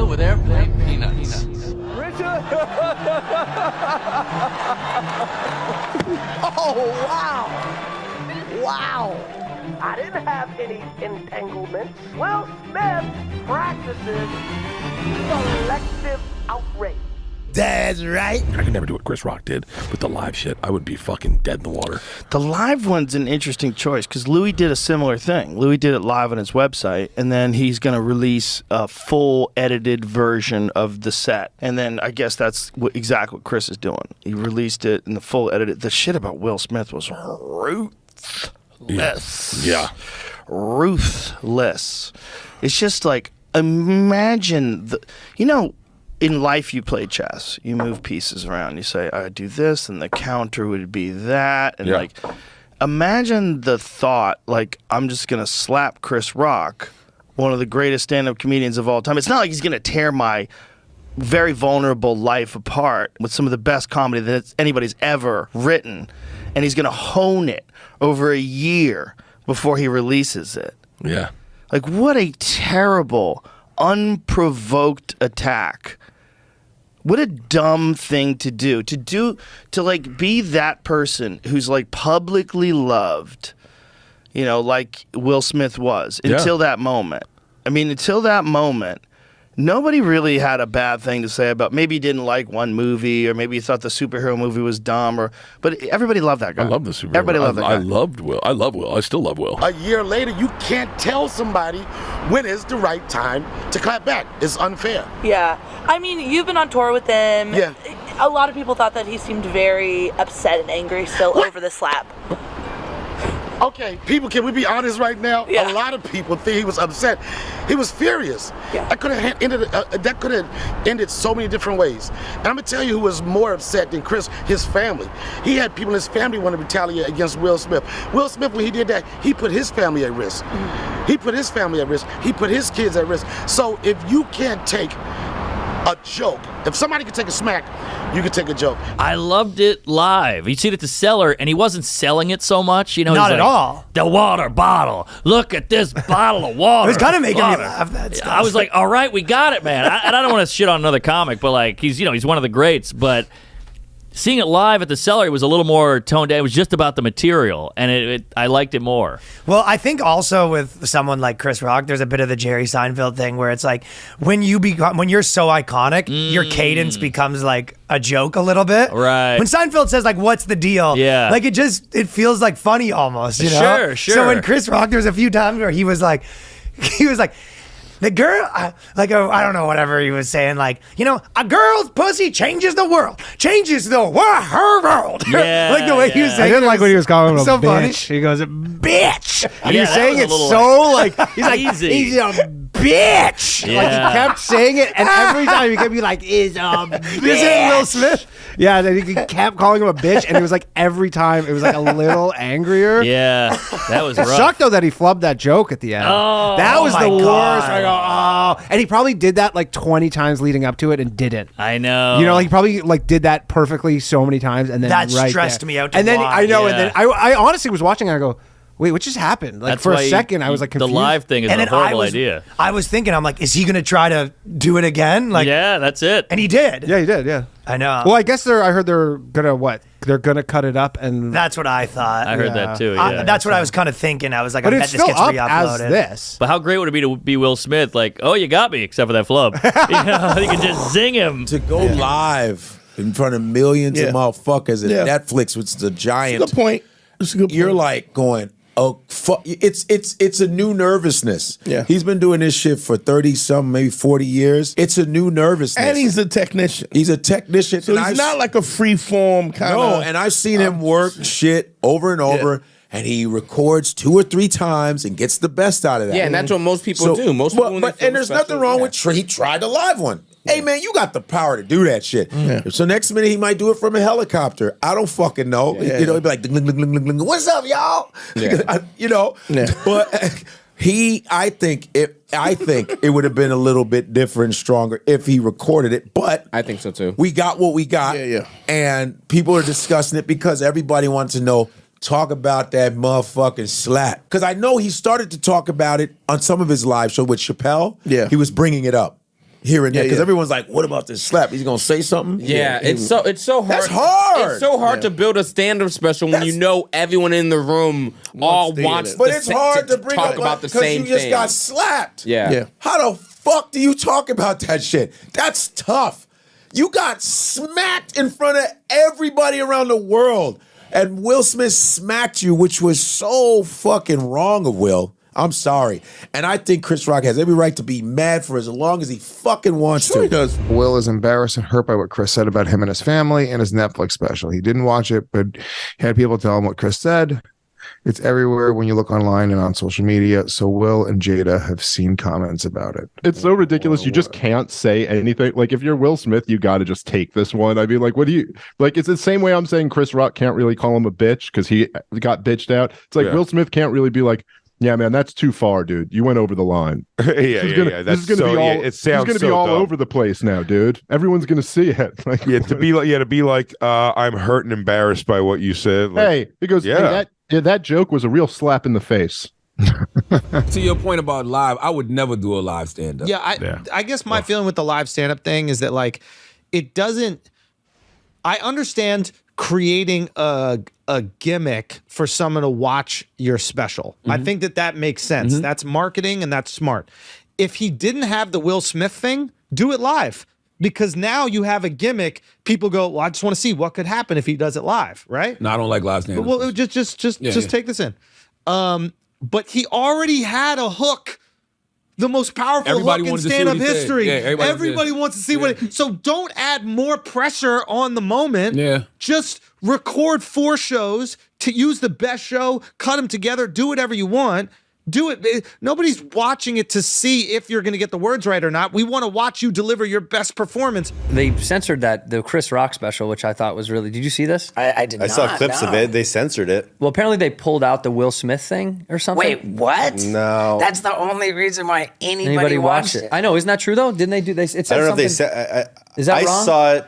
filled with airplane peanuts. Oh, wow. Wow. I didn't have any entanglements. Will Smith practices selective outrage. That's right. I could never do what Chris Rock did with the live shit. I would be fucking dead in the water. The live one's an interesting choice because Louis did a similar thing. Louis did it live on his website, and then he's going to release a full edited version of the set. And then I guess that's exactly what Chris is doing. He released it in the full edited. The shit about Will Smith was ruthless. Yeah. Ruthless. It's just like, imagine in life, you play chess. You move pieces around. You say, I do this, and the counter would be that. And, imagine the thought, I'm just going to slap Chris Rock, one of the greatest stand-up comedians of all time. It's not like he's going to tear my very vulnerable life apart with some of the best comedy that anybody's ever written. And he's going to hone it over a year before he releases it. Yeah. What a terrible, unprovoked attack. What a dumb thing to do. To be that person who's publicly loved, like Will Smith was until that moment. I mean, until that moment, nobody really had a bad thing to say about, maybe he didn't like one movie, or maybe he thought the superhero movie was dumb, but everybody loved that guy. I love the superhero. Everybody loved that guy. I loved Will. I love Will. I still love Will. A year later, you can't tell somebody when is the right time to clap back. It's unfair. Yeah. I mean, you've been on tour with him. Yeah. A lot of people thought that he seemed very upset and angry still over the slap. Okay, people, can we be honest right now? Yeah. A lot of people think he was upset. He was furious. Yeah. That could have ended so many different ways. And I'm gonna tell you who was more upset than Chris, his family. He had people in his family want to retaliate against Will Smith. Will Smith, when he did that, he put his family at risk. Mm-hmm. He put his family at risk. He put his kids at risk. So if you can't take a joke, if somebody can take a smack, you can take a joke. I loved it live. He'd see it at the cellar, and he wasn't selling it so much. Not at all. The water bottle. Look at this bottle of water. It was kind of making me laugh. That stuff. I was like, all right, we got it, man. And I don't want to shit on another comic, but he's one of the greats. But seeing it live at the cellar, it was a little more toned down. It was just about the material, and I liked it more. Well, I think also with someone like Chris Rock, there's a bit of the Jerry Seinfeld thing where it's when you're so iconic, your cadence becomes a joke a little bit. Right. When Seinfeld says what's the deal? Yeah. It feels funny almost, you know? Sure. So when Chris Rock, there's a few times where he was like, the girl, I don't know, whatever he was saying, a girl's pussy changes the world. Changes the world. Yeah, the way he was saying I didn't like when he was calling him a so bitch. Funny. He goes, bitch. And Yeah, he's that saying was a it little, so he's easy. he's a bitch. Yeah. He kept saying it, and every time he kept be is a bitch. Isn't it Will Smith? Yeah, then he kept calling him a bitch, and it was every time it was a little angrier. Yeah, that was rough. It sucked though that he flubbed that joke at the end. Oh, that was the my God. worst. I go, oh, and he probably did that 20 times leading up to it and didn't. I know. You know, he probably did that perfectly so many times, and then That right stressed there. me out to And then watch. I know, Yeah. and then I honestly was watching, and I go, wait, what just happened? That's For a why second, I was confused. The live thing is And a then horrible idea. I was thinking, I'm is he going to try to do it again? Yeah, that's it. And he did. Yeah, he did. Yeah, I know. Well, I guess I heard they're gonna what? They're gonna cut it up, and That's what I thought. I heard that too. Yeah. That's what I was kind of thinking. I was like, but I it's bet this still gets up re-uploaded. as this. But how great would it be to be Will Smith? Oh, you got me, except for that flub. You can just zing him. To go live in front of millions of motherfuckers at Netflix, which is a giant. That's a good point. That's a good point. You're going, oh, fuck. It's a new nervousness. Yeah. He's been doing this shit for 30-some, maybe 40 years. It's a new nervousness. And he's a technician. He's a technician. So he's not a free-form kind of... No, and I've seen him work shit over and over. And he records 2 or 3 times and gets the best out of that. Yeah, and that's what most people do. Most people, when they film and there's specials, nothing wrong with he tried the live one. Hey man, you got the power to do that shit. Yeah. So next minute he might do it from a helicopter. I don't fucking know. Yeah. He'd be like, ding, ding, ding, ding, ding. What's up, y'all? Yeah. But I think it would have been a little bit different, stronger if he recorded it. But I think so too. We got what we got. Yeah. And people are discussing it because everybody wants to know. Talk about that motherfucking slap. Because I know he started to talk about it on some of his live show with Chappelle. Yeah. He was bringing it up. here and there because everyone's like, "What about this slap? He's gonna say something." Yeah, it's so hard. That's hard. It's so hard to build a stand-up special when you know everyone in the room all wants. But it's hard to bring talk up about the same because you just thing. got slapped. Yeah. How the fuck do you talk about that shit? That's tough. You got smacked in front of everybody around the world, and Will Smith smacked you, which was so fucking wrong of Will. I'm sorry. And I think Chris Rock has every right to be mad for as long as he fucking wants to. He does. Will is embarrassed and hurt by what Chris said about him and his family in his Netflix special. He didn't watch it, but he had people tell him what Chris said. It's everywhere when you look online and on social media. So Will and Jada have seen comments about it. It's so ridiculous. You just can't say anything. Like, if you're Will Smith, you got to just take this one. I mean, like, what do you like? It's the same way I'm saying Chris Rock can't really call him a bitch because he got bitched out. It's like Will Smith can't really be like, yeah, man, that's too far, dude. You went over the line. This is gonna be all over the place now, dude. Everyone's gonna see it. Like, to be like, I'm hurt and embarrassed by what you said. Like, hey, he goes, hey, that joke was a real slap in the face. To your point about live, I would never do a live stand-up. Yeah, I guess my feeling with the live stand-up thing is that, like, it doesn't. I understand creating a gimmick for someone to watch your special. I think that makes sense. That's marketing and that's smart. If he didn't have the Will Smith thing, do it live. Because now you have a gimmick. People go, well, I just want to see what could happen if he does it live, right? No, I don't like live stand-up. Well, just take this in. But he already had a hook. The most powerful hook in stand-up history. Everybody wants to see what it. So don't add more pressure on the moment. Just record 4 shows to use the best show, cut them together, do whatever you want. Do it. Nobody's watching it to see if you're going to get the words right or not. We want to watch you deliver your best performance. They censored the Chris Rock special, which I thought was really. Did you see this? I did not. I saw clips of it. They censored it. Well, apparently they pulled out the Will Smith thing or something. Wait, what? No. That's the only reason why anybody watched it. I know. Isn't that true though? Didn't they do? It said I don't know if they something- said. Is that I wrong? saw it,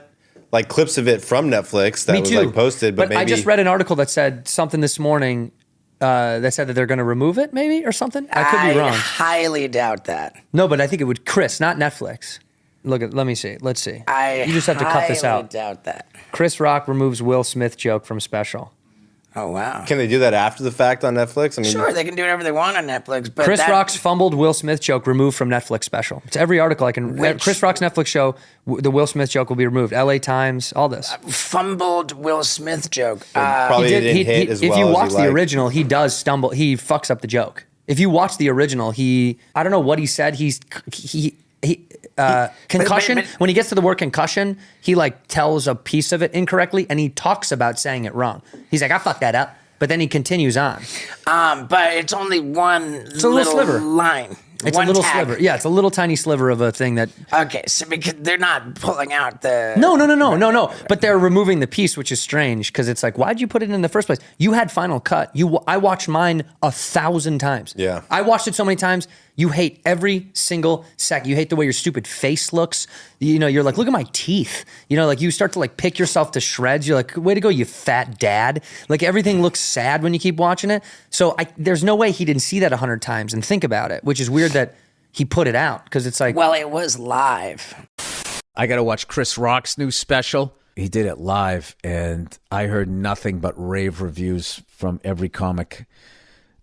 like clips of it from Netflix that Me was too. like posted, but maybe I just read an article that said something this morning. That said that they're going to remove it, maybe, or something. I could be wrong. I highly doubt that. No, but I think it would. Chris, not Netflix. Let me see. Let's see. You just have to cut this out. I doubt that. Chris Rock removes Will Smith joke from special. Oh, wow. Can they do that after the fact on Netflix? I mean, Sure, they can do whatever they want on Netflix. But Chris Rock's fumbled Will Smith joke removed from Netflix special. It's every article I can. Chris Rock's Netflix show, the Will Smith joke will be removed. LA Times, all this. Fumbled Will Smith joke. Probably didn't hit as well if you as watch he the liked. original, he does stumble. He fucks up the joke. If you watch the original, I don't know what he said. Concussion. When he gets to the word concussion, he like tells a piece of it incorrectly, and he talks about saying it wrong. He's like, I fucked that up. But then he continues on. But it's only one It's a little sliver. line. It's one a little tag. sliver. Yeah, it's a little tiny sliver of a thing that. Okay, so because they're not pulling out the. No. But they're removing the piece, which is strange because it's like, why'd you put it in the first place? You had Final Cut. I watched mine 1,000 times. Yeah. I watched it so many times. You hate every single second. You hate the way your stupid face looks. You know, you're like, look at my teeth. You know, like you start to like pick yourself to shreds. You're like, way to go, you fat dad. Like everything looks sad when you keep watching it. So there's no way he didn't see that 100 times and think about it, which is weird that he put it out because it's like. Well, it was live. I got to watch Chris Rock's new special. He did it live, and I heard nothing but rave reviews from every comic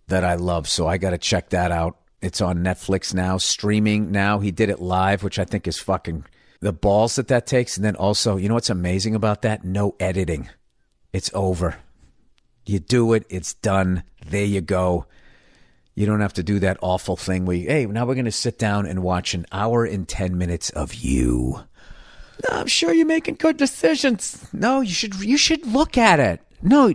that I love. So I got to check that out. It's on Netflix now, streaming now. He did it live, which I think is fucking the balls that takes. And then also, you know what's amazing about that? No editing. It's over. You do it. It's done. There you go. You don't have to do that awful thing where, hey, now we're going to sit down and watch an hour and 10 minutes of you. No, I'm sure you're making good decisions. No, you should look at it. No.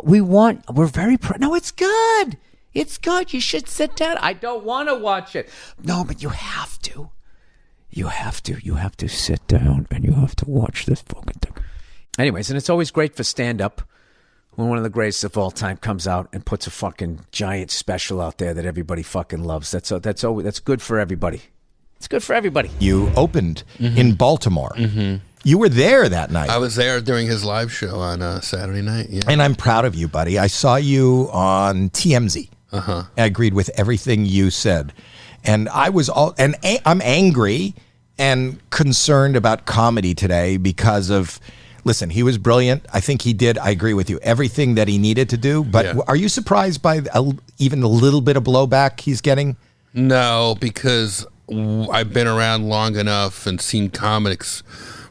We're very no, it's good. It's good. You should sit down. I don't want to watch it. No, but you have to. You have to sit down and you have to watch this fucking thing. Anyways, and it's always great for stand-up when one of the greatest of all time comes out and puts a fucking giant special out there that everybody fucking loves. That's good for everybody. It's good for everybody. You opened in Baltimore. You were there that night. I was there during his live show on Saturday night. Yeah. And I'm proud of you, buddy. I saw you on TMZ. I agreed with everything you said. And I was I'm angry and concerned about comedy today because of, listen, he was brilliant. I think he did, I agree with you, everything that he needed to do. But are you surprised by even a little bit of blowback he's getting? No, because I've been around long enough and seen comics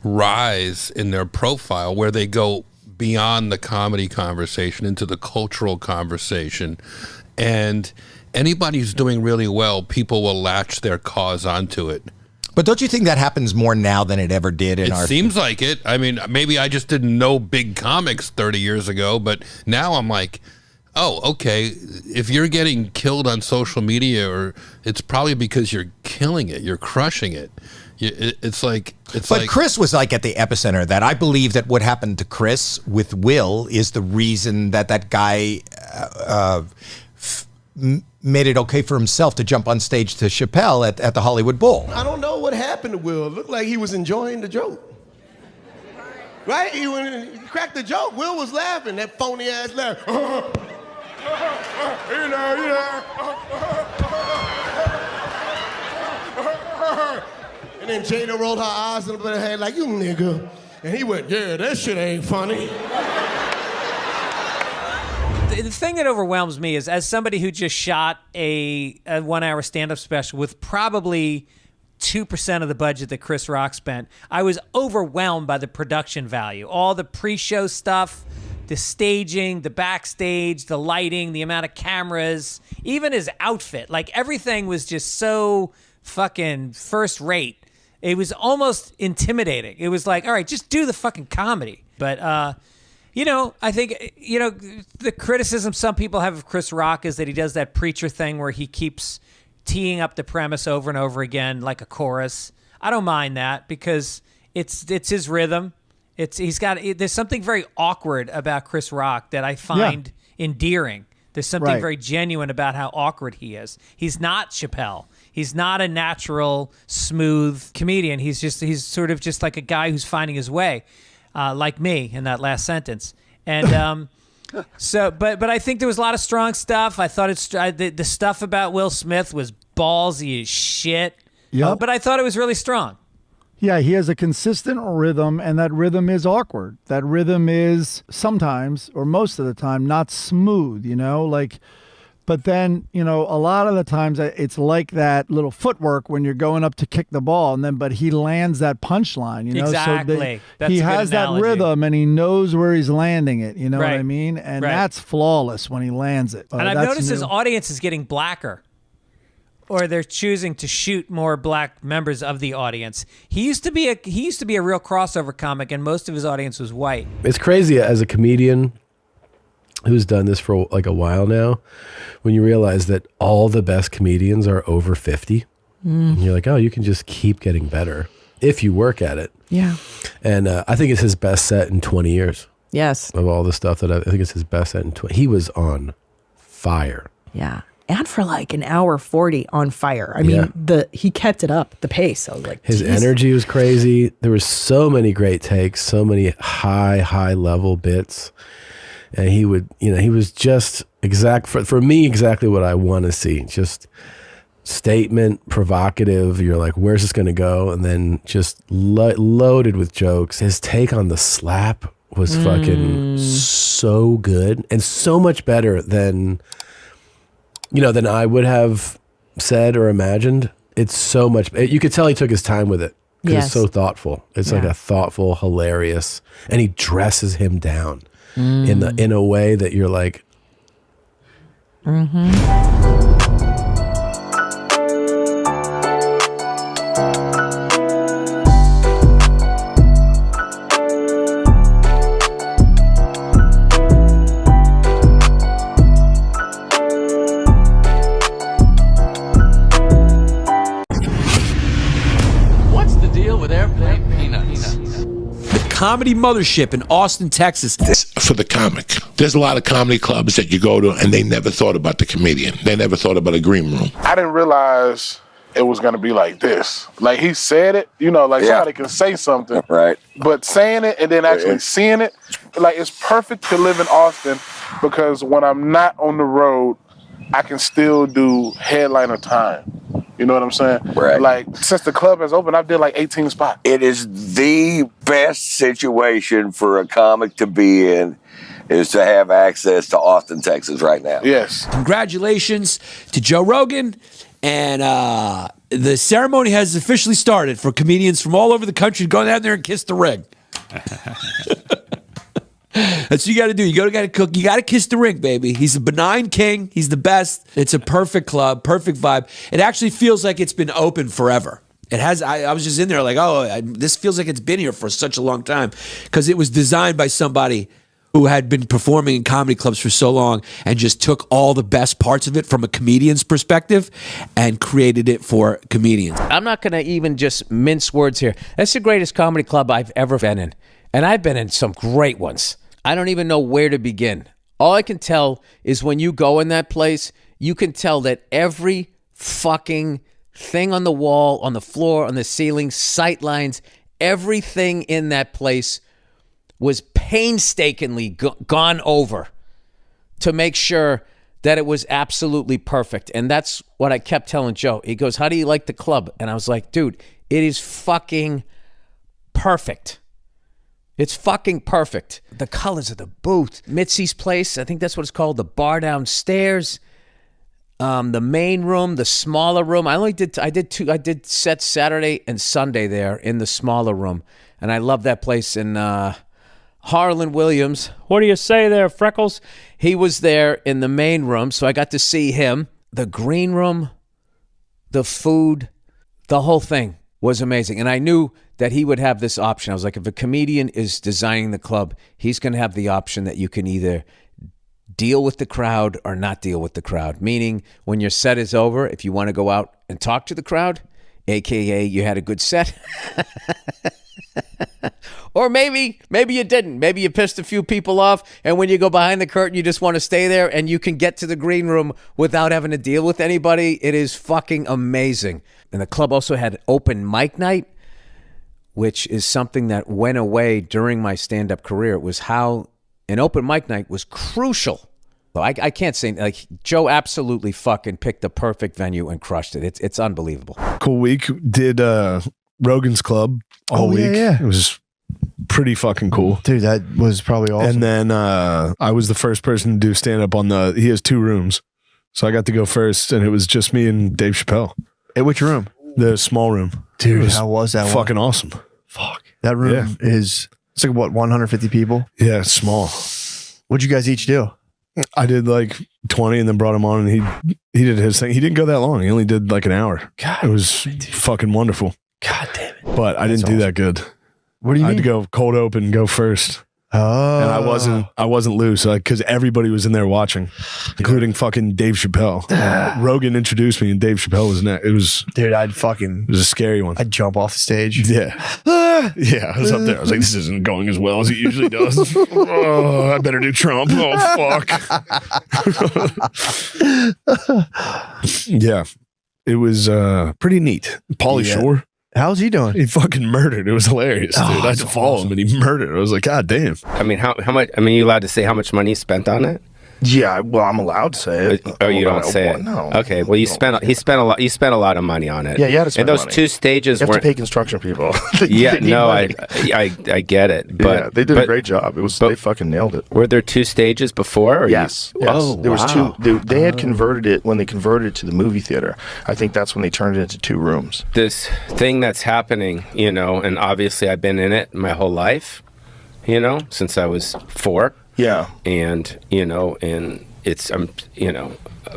rise in their profile where they go beyond the comedy conversation into the cultural conversation. And anybody who's doing really well, people will latch their cause onto it. But don't you think that happens more now than it ever did in our... It seems like it. I mean, maybe I just didn't know big comics 30 years ago, but now I'm like, oh, okay, if you're getting killed on social media, or it's probably because you're killing it, you're crushing it. But Chris was like at the epicenter of that. I believe that what happened to Chris with Will is the reason that guy made it okay for himself to jump on stage to Chappelle at the Hollywood Bowl. I don't know what happened to Will. It looked like he was enjoying the joke. Right? When he cracked the joke, Will was laughing, that phony ass laugh. And then Jada rolled her eyes and her head like, you nigga. And he went, yeah, that shit ain't funny. The thing that overwhelms me is, as somebody who just shot a 1 hour stand-up special with probably 2% of the budget that Chris Rock spent, I was overwhelmed by the production value. All the pre-show stuff, the staging, the backstage, the lighting, the amount of cameras, even his outfit. Like, everything was just so fucking first rate. It was almost intimidating. It was like, all right, just do the fucking comedy. But, I think, the criticism some people have of Chris Rock is that he does that preacher thing where he keeps teeing up the premise over and over again like a chorus. I don't mind that because it's his rhythm. There's something very awkward about Chris Rock that I find endearing. There's something very genuine about how awkward he is. He's not Chappelle. He's not a natural, smooth comedian. He's sort of just like a guy who's finding his way, like me in that last sentence. And but I think there was a lot of strong stuff. I thought the stuff about Will Smith was ballsy as shit. Yep. But I thought it was really strong. Yeah, he has a consistent rhythm, and that rhythm is awkward. That rhythm is sometimes, or most of the time, not smooth, but then, a lot of the times it's like that little footwork when you're going up to kick the ball, but he lands that punchline, Exactly. So he has that rhythm, and he knows where he's landing it, you know what I mean? And that's flawless when he lands it. And I've noticed his audience is getting blacker. Or they're choosing to shoot more black members of the audience. He used to be a real crossover comic, and most of his audience was white. It's crazy as a comedian who's done this for like a while now, when you realize that all the best comedians are over 50. And you're like, oh, you can just keep getting better if you work at it. Yeah. And I think it's his best set in 20 years. Yes. Of all the stuff that I think it's his best set in 20. He was on fire. Yeah. And for like an hour 40 on fire. I mean, he kept it up, the pace. I was like, his geez. energy was crazy. There were so many great takes, so many high level bits. And he would, he was just for me, exactly what I want to see. Just statement, provocative. You're like, where's this going to go? And then just loaded with jokes. His take on the slap was fucking so good and so much better than I would have said or imagined. It's so much. You could tell he took his time with it because it's so thoughtful. It's like a thoughtful, hilarious, and he dresses him down in a way that you're like, Comedy Mothership in Austin, Texas. For the comic. There's a lot of comedy clubs that you go to and they never thought about the comedian. They never thought about a green room. I didn't realize it was going to be like this. Like he said it, somebody can say something. Right. But saying it and then actually seeing it, like it's perfect to live in Austin because when I'm not on the road, I can still do headliner time. You know what I'm saying? Right. Like, since the club has opened, I've did like 18 spots. It is the best situation for a comic to be in, is to have access to Austin, Texas right now. Yes. Congratulations to Joe Rogan. And the ceremony has officially started for comedians from all over the country to go down there and kiss the ring. That's what you got to do. You got to cook. You got to kiss the ring, baby. He's a benign king. He's the best. It's a perfect club, perfect vibe. It actually feels like it's been open forever. It has. I was just in there like, this feels like it's been here for such a long time, because it was designed by somebody who had been performing in comedy clubs for so long and just took all the best parts of it from a comedian's perspective and created it for comedians. I'm not going to even just mince words here. That's the greatest comedy club I've ever been in. And I've been in some great ones. I don't even know where to begin. All I can tell is when you go in that place, you can tell that every fucking thing on the wall, on the floor, on the ceiling, sight lines, everything in that place was painstakingly gone over to make sure that it was absolutely perfect. And that's what I kept telling Joe. He goes, how do you like the club? And I was like, dude, it is fucking perfect. It's fucking perfect. The colors of the booth. Mitzi's place, I think that's what it's called, the bar downstairs, the main room, the smaller room. I did sets Saturday and Sunday there in the smaller room. And I love that place. And Harlan Williams, what do you say there, Freckles? He was there in the main room, so I got to see him. The green room, the food, the whole thing was amazing. And I knew that he would have this option. I was like, if a comedian is designing the club, he's going to have the option that you can either deal with the crowd or not deal with the crowd. Meaning, when your set is over, if you want to go out and talk to the crowd, AKA you had a good set. Or maybe you didn't. Maybe you pissed a few people off, and when you go behind the curtain, you just want to stay there, and you can get to the green room without having to deal with anybody. It is fucking amazing. And the club also had open mic night, which is something that went away during my stand-up career. It was how an open mic night was crucial. I can't say, like, Joe absolutely fucking picked the perfect venue and crushed it. It's unbelievable. Cool week. Did Rogan's Club all week. Yeah. It was pretty fucking cool. Dude, that was probably awesome. And then I was the first person to do stand-up on he has 2 rooms. So I got to go first, and it was just me and Dave Chappelle. At which room? The small room. Dude, how was that fucking awesome. Fuck. That room is, it's like, what, 150 people? Yeah, it's small. What'd you guys each do? I did like 20 and then brought him on, and he did his thing. He didn't go that long. He only did like an hour. God, it was fucking wonderful. God damn it. But I didn't do that good. What do you mean? I had to go cold open, go first. Oh. And I wasn't loose because everybody was in there watching, including fucking Dave Chappelle. Rogan introduced me, and Dave Chappelle was next. It was, dude, it was a scary one. I'd jump off the stage. Yeah. Yeah, I was up there. I was like, this isn't going as well as it usually does. Oh, I better do Trump. Oh, fuck. Yeah. It was pretty neat. Pauly Shore. How's he doing? He fucking murdered. It was hilarious, dude. I had to follow him, and he murdered. I was like, God damn. I mean, how much? I mean, you allowed to say how much money you spent on it? Yeah, well, I'm allowed to say it. Oh, you don't say it? No. Okay. Well, he spent a lot. You spent a lot of money on it. Yeah, you had to spend and those money. 2 stages you have weren't. to pay construction people. Yeah, no, I get it. But yeah, they did a great job. They fucking nailed it. Were there 2 stages before? Or yes. Oh, there was 2. They had converted it when they converted it to the movie theater. I think that's when they turned it into 2 rooms. This thing that's happening, and obviously I've been in it my whole life, since I was 4. Yeah. And it's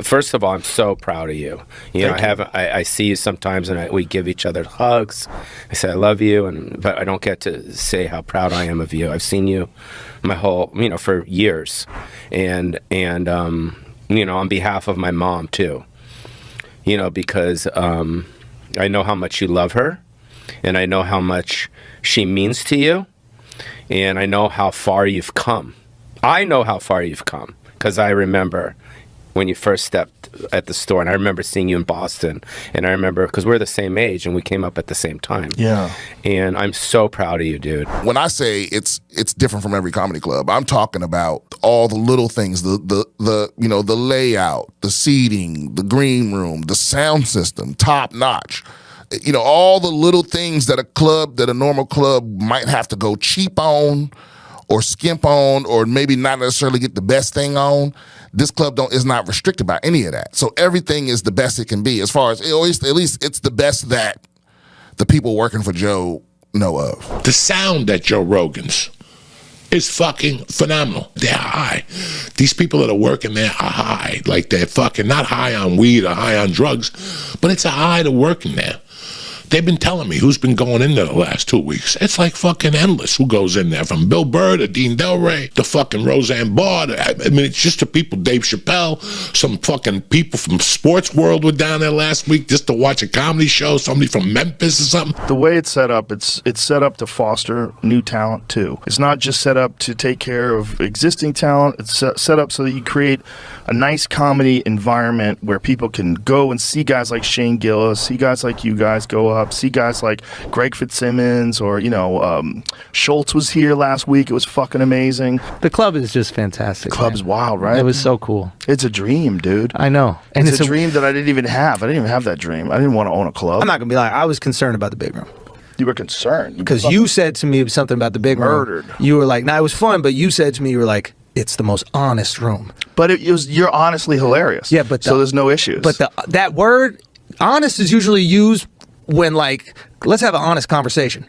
first of all, I'm so proud of you. I see you sometimes, and we give each other hugs. I say I love you, but I don't get to say how proud I am of you. I've seen you my whole, for years, and on behalf of my mom too. Because I know how much you love her, and I know how much she means to you, and I know how far you've come. I know how far you've come. Because I remember when you first stepped at the store. And I remember seeing you in Boston. And I remember, because we're the same age and we came up at the same time. Yeah. And I'm so proud of you, dude. When I say it's different from every comedy club, I'm talking about all the little things, the you know, the layout, the seating, the green room, the sound system, top notch. You know, all the little things that a normal club might have to go cheap on or skimp on or maybe not necessarily get the best thing on. This club is not restricted by any of that. So everything is the best it can be as far as, at least it's the best that the people working for Joe know of. The sound at Joe Rogan's is fucking phenomenal. They're high. These people that are working there are high. Like they're fucking not high on weed or high on drugs, but it's a high to working there. They've been telling me who's been going in there the last 2 weeks. It's like fucking endless who goes in there, from Bill Burr to Dean Delray to fucking Roseanne Barr. I mean, it's just the people, Dave Chappelle, some fucking people from Sports World were down there last week just to watch a comedy show, somebody from Memphis or something. The way it's set up, it's set up to foster new talent too. It's not just set up to take care of existing talent. It's set up so that you create a nice comedy environment where people can go and see guys like Shane Gillis, see guys like you guys go up, see guys like Greg Fitzsimmons, or Schultz was here last week. It was fucking amazing. The club is just fantastic. The club's wild, right? It was so cool. It's a dream, dude. I know. And it's a dream that I didn't even have. I didn't even have that dream. I didn't want to own a club. I'm not gonna be like, I was concerned about the big room. You were concerned because you said to me something about the big room. You were like, "Nah, it was fun," but you said to me, you were like, "It's the most honest room." But you're honestly hilarious. Yeah, but so there's no issues. But that word, honest, is usually used when like, let's have an honest conversation.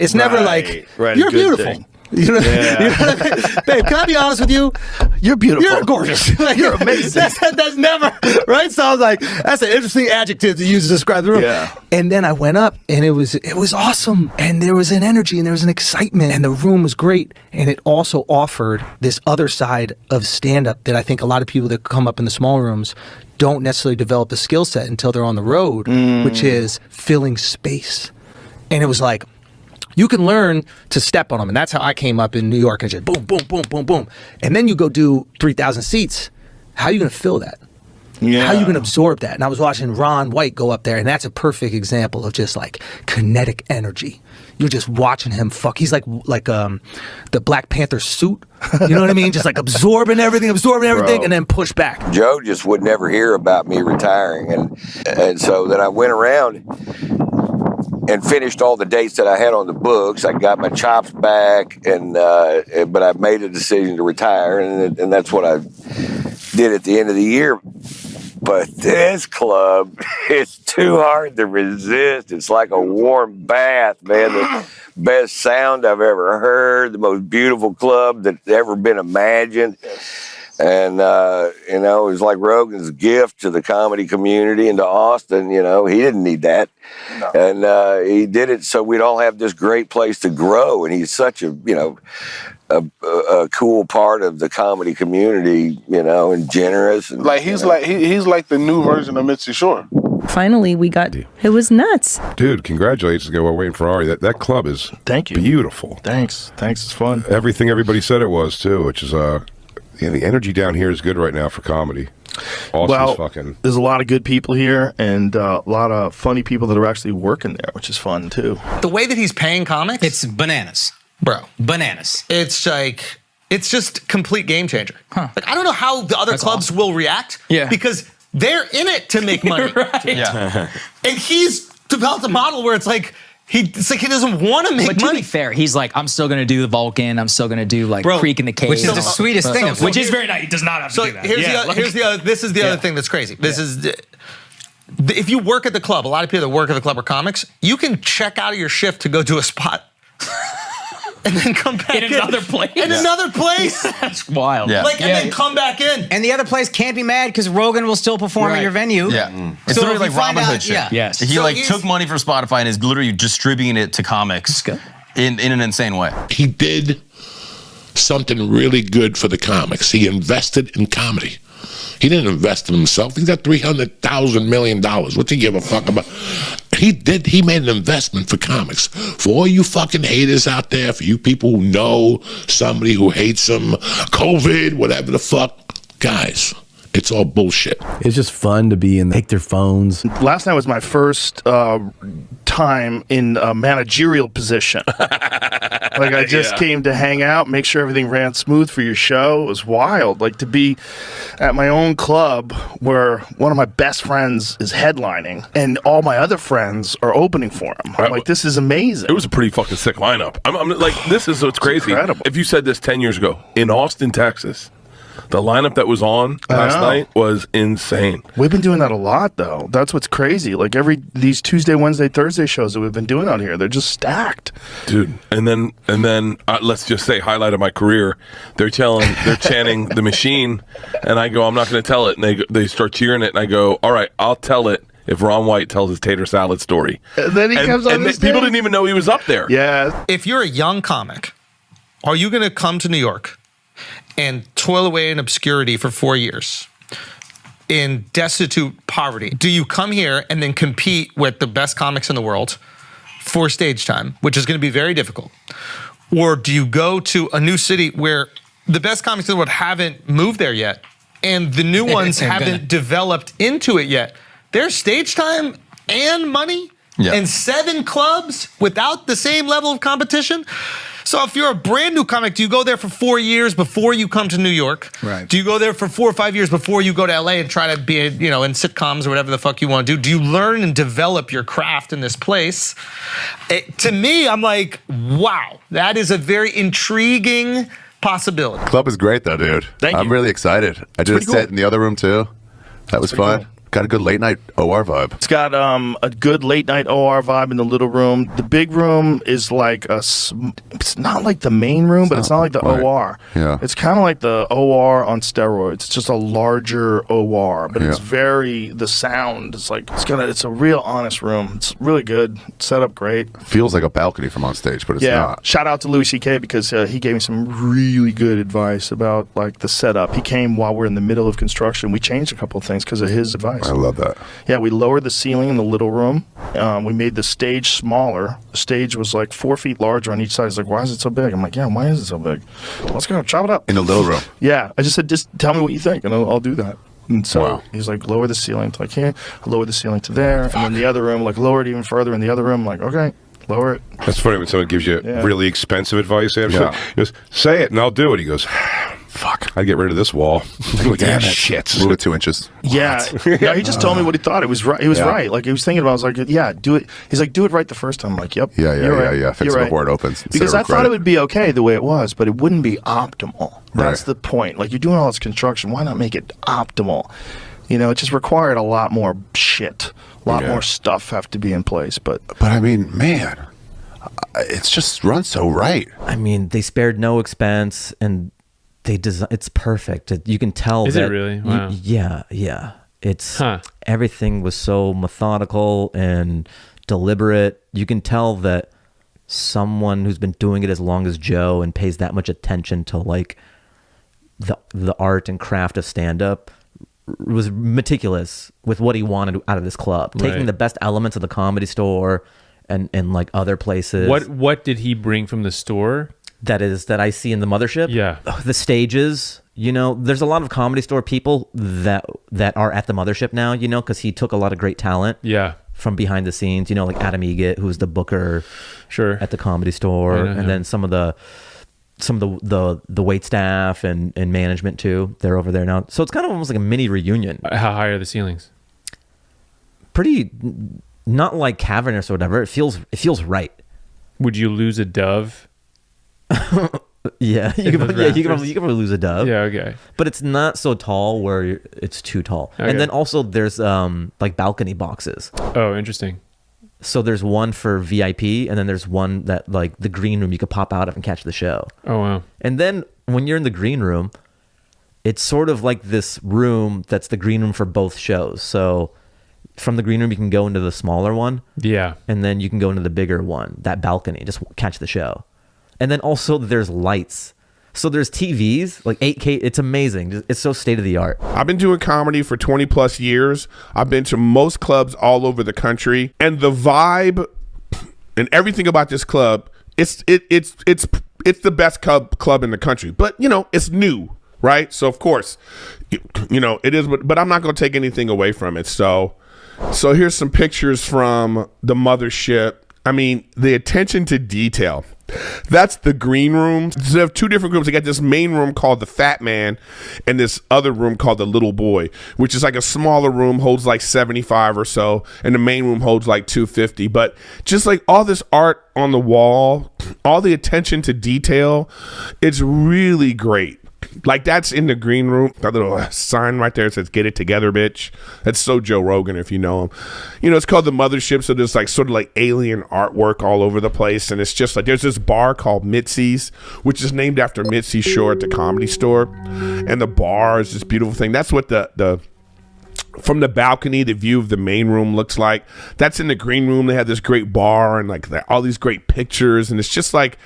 It's never like, you're beautiful. Thing. You know what I mean? Babe, can I be honest with you? You're beautiful. You're gorgeous. Like, you're amazing. That's never, right? So I was like, that's an interesting adjective to use to describe the room. Yeah. And then I went up and it was awesome. And there was an energy and there was an excitement and the room was great. And it also offered this other side of stand-up that I think a lot of people that come up in the small rooms don't necessarily develop the skill set until they're on the road, which is filling space. And it was like, you can learn to step on them. And that's how I came up in New York and just boom, boom, boom, boom, boom. And then you go do 3,000 seats. How are you going to fill that? Yeah. How are you going to absorb that? And I was watching Ron White go up there, and that's a perfect example of just like kinetic energy. You're just watching him fuck. He's like the Black Panther suit. You know what I mean? Just like absorbing everything, Bro. and then push back. Joe just would never hear about me retiring. And so then I went around and finished all the dates that I had on the books. I got my chops back, but I made a decision to retire, and that's what I did at the end of the year. But this club is too hard to resist. It's like a warm bath, man. The best sound I've ever heard, the most beautiful club that's ever been imagined. And, it was like Rogan's gift to the comedy community and to Austin. You know, he didn't need that. No. And he did it so we'd all have this great place to grow. And he's such a cool part of the comedy community, and generous. And, he's like the new version of Mitzi Shore. Finally, we got it was nuts. Dude, congratulations again. We're waiting for Ari. That club is beautiful. Thanks. It's fun. Everything everybody said it was too, which is the energy down here is good right now for comedy. Austin's there's a lot of good people here and a lot of funny people that are actually working there, which is fun too. The way that he's paying comics, it's bananas, bro. Bananas. It's like it's just complete game changer. Like I don't know how the other clubs will react. Yeah. Because they're in it to make money. Right. Yeah. And he's developed a model where it's like he doesn't want to make money. But to be fair, he's like, I'm still going to do the Vulcan. I'm still going to do Creek in the Cave. Which is the sweetest thing. So which is very nice. He does not have to do that. This is the other thing that's crazy. This is, if you work at the club, a lot of people that work at the club are comics, you can check out of your shift to go do a spot. And then come back in. Another place? In another place? That's wild. Yeah. And then come back in. And the other place can't be mad because Rogan will still perform at your venue. Yeah. It's literally like Robin Hood shit. Yeah. Yes. He took money from Spotify and is literally distributing it to comics in an insane way. He did something really good for the comics. He invested in comedy. He didn't invest in himself. He's got $300,000 million. What's he give a fuck about? He made an investment for comics. For all you fucking haters out there, for you people who know somebody who hates him, COVID, whatever the fuck, guys, It's all bullshit. It's just fun to be in. Take their phones. Last night was my first time in a managerial position. Like I just came to hang out, make sure everything ran smooth for your show. It was wild. Like to be at my own club where one of my best friends is headlining and all my other friends are opening for him. I'm like, this is amazing. It was a pretty fucking sick lineup. I'm like, this is what's crazy. Incredible. If you said this 10 years ago in Austin, Texas, the lineup that was on last night was insane. We've been doing that a lot, though. That's what's crazy. Like these Tuesday, Wednesday, Thursday shows that we've been doing out here, they're just stacked, dude. And then let's just say highlight of my career. They're chanting the machine, and I go, I'm not going to tell it, and they start cheering it, and I go, all right, I'll tell it if Ron White tells his tater salad story. And then he comes on the stage. People didn't even know he was up there. Yeah. If you're a young comic, are you going to come to New York and toil away in obscurity for 4 years in destitute poverty? Do you come here and then compete with the best comics in the world for stage time, which is going to be very difficult? Or do you go to a new city where the best comics in the world haven't moved there yet and the new ones haven't developed into it yet? There's stage time and money and 7 clubs without the same level of competition. So if you're a brand new comic, do you go there for 4 years before you come to New York? Right. Do you go there for 4 or 5 years before you go to LA and try to be, in sitcoms or whatever the fuck you want to do? Do you learn and develop your craft in this place? To me, I'm like, wow, that is a very intriguing possibility. Club is great though, dude. Thank you. I'm really excited. I did a set in the other room too. That was fun. Got a good late night OR vibe. It's got a good late night OR vibe in the little room. The big room is like it's not like the main room, but it's not like the OR. Yeah. It's kind of like the OR on steroids. It's just a larger OR, but it's the sound is like it's a real honest room. It's really good. It's set up great. Feels like a balcony from on stage, but it's not. Shout out to Louis C.K. because he gave me some really good advice about like the setup. He came while we're in the middle of construction. We changed a couple of things because of his advice. I love that. Yeah, we lowered the ceiling in the little room. We made the stage smaller. The stage was like 4 feet larger on each side. He's like, why is it so big? I'm like, yeah, why is it so big? Let's go, chop it up. In the little room. Yeah, I just said, just tell me what you think, and I'll do that. And so he's like, lower the ceiling to like here, lower the ceiling to there, and then the other room, like lower it even further in the other room. I'm like, okay, lower it. That's funny when someone gives you really expensive advice. He goes, say it and I'll do it. He goes, fuck, I'd get rid of this wall. Damn shit. Move it 2 inches. Yeah. No, he just told me what he thought. It was right. He was right. Like he was thinking about it. I was like, yeah, do it. He's like, do it right the first time. I'm like, yep. Yeah. Fix it before it opens. Because I thought it would be okay the way it was, but it wouldn't be optimal. That's the point. Like you're doing all this construction. Why not make it optimal? It just required a lot more shit. A lot more stuff have to be in place. But I mean, man, it's just run so right. I mean, they spared no expense and they it's perfect. You can tell. Is it really? Wow. Yeah. It's everything was so methodical and deliberate. You can tell that someone who's been doing it as long as Joe and pays that much attention to like the art and craft of stand-up was meticulous with what he wanted out of this club, taking the best elements of the Comedy Store and like other places. What did he bring from the store? That I see in the mothership. Yeah. The stages, there's a lot of Comedy Store people that are at the mothership now, because he took a lot of great talent. Yeah. From behind the scenes, like Adam Egget, who's the booker at the Comedy Store, and then some of the wait staff and management too. They're over there now. So it's kind of almost like a mini reunion. How high are the ceilings? Pretty, not like cavernous or whatever. It feels right. Would you lose a dove? Yeah, you can probably lose a dove. Yeah, okay. But it's not so tall where it's too tall. Okay. And then also there's like balcony boxes. Oh, interesting. So there's one for VIP, and then there's one that like the green room you could pop out of and catch the show. Oh wow. And then when you're in the green room, it's sort of like this room that's the green room for both shows. So from the green room you can go into the smaller one. Yeah. And then you can go into the bigger one, that balcony, just catch the show. And then also there's lights. So there's TVs, like 8K. It's amazing. It's so state of the art. I've been doing comedy for 20 plus years. I've been to most clubs all over the country, and the vibe and everything about this club, it's the best club in the country. But it's new. right? So of course, you know, it is, but I'm not going to take anything away from it. So here's some pictures from the mothership. I mean, the attention to detail. That's the green room. So they have two different rooms. They got this main room called the Fat Man and this other room called the Little Boy, which is like a smaller room, holds like 75 or so, and the main room holds like 250. But just like all this art on the wall, all the attention to detail, it's really great. Like that's in the green room. That little sign right there says "Get it together, bitch." That's so Joe Rogan, if you know him. You know, it's called the Mothership. So there's like sort of like alien artwork all over the place, and it's just like there's this bar called Mitzi's, which is named after Mitzi Shore at the Comedy Store, and the bar is this beautiful thing. That's what the from the balcony, the view of the main room looks like. That's in the green room. They have this great bar and like all these great pictures, and it's just like,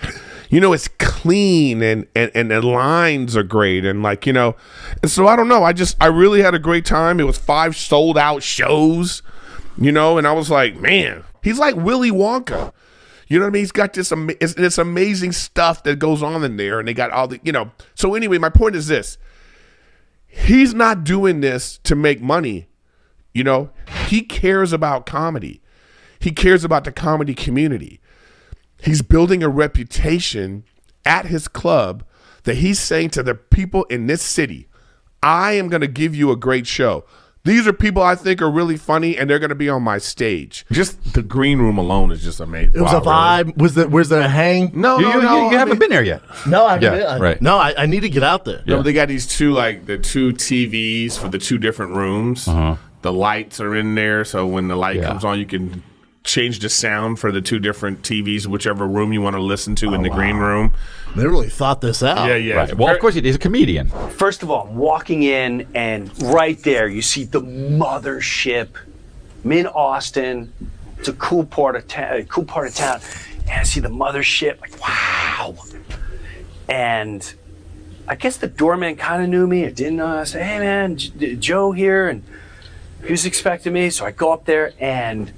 you know, it's clean and the lines are great, and like, you know, and so I don't know. I really had a great time. It was 5 sold out shows, you know, and I was like, man, he's like Willy Wonka. You know what I mean? He's got this amazing stuff that goes on in there, and they got all the, you know. So anyway, my point is this. He's not doing this to make money. You know, he cares about comedy. He cares about the comedy community. He's building a reputation at his club that he's saying to the people in this city, I am going to give you a great show. These are people I think are really funny, and they're going to be on my stage. Just the green room alone is just amazing. It was a vibe. Really? Was there a hang? No, you haven't been there yet. No, I haven't been. Right. No, I need to get out there. No, they got these two TVs for the 2 different rooms. The lights are in there, so when the light comes on, you can change the sound for the 2 different TVs, whichever room you want to listen to in the green room. They really thought this out. Yeah. Right. Well, of course, he's a comedian. First of all, I'm walking in, and right there, you see the mothership. I'm in Austin. It's a cool part of town. And I see the mothership. Like, wow. And I guess the doorman kind of knew me or didn't know. I said, hey, man, Joe here. And he was expecting me. So I go up there, and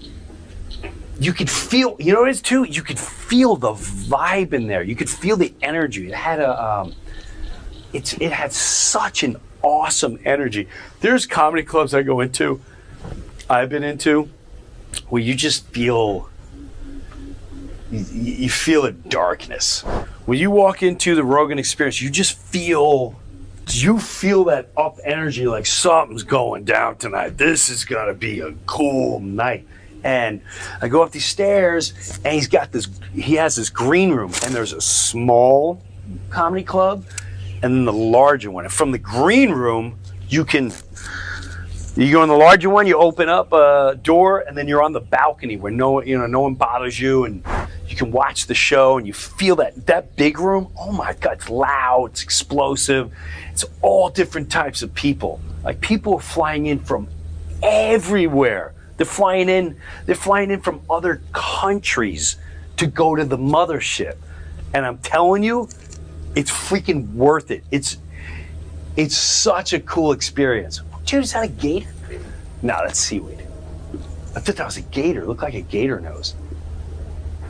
you could feel, you know what it is too? You could feel the vibe in there. You could feel the energy. It had it had such an awesome energy. There's comedy clubs I've been into, where you just feel, you feel a darkness. When you walk into the Rogan Experience, you just feel, that up energy, like something's going down tonight. This is gonna be a cool night. And I go up these stairs, and he has this green room, and there's a small comedy club and then the larger one. And from the green room, you go in the larger one, you open up a door, and then you're on the balcony where no one bothers you, and you can watch the show, and you feel that big room. Oh my God, it's loud, it's explosive. It's all different types of people. Like, people are flying in from everywhere. They're flying in from other countries to go to the mothership. And I'm telling you, it's freaking worth it. It's such a cool experience. Dude, is that a gator? No, that's seaweed. I thought that was a gator. It looked like a gator nose.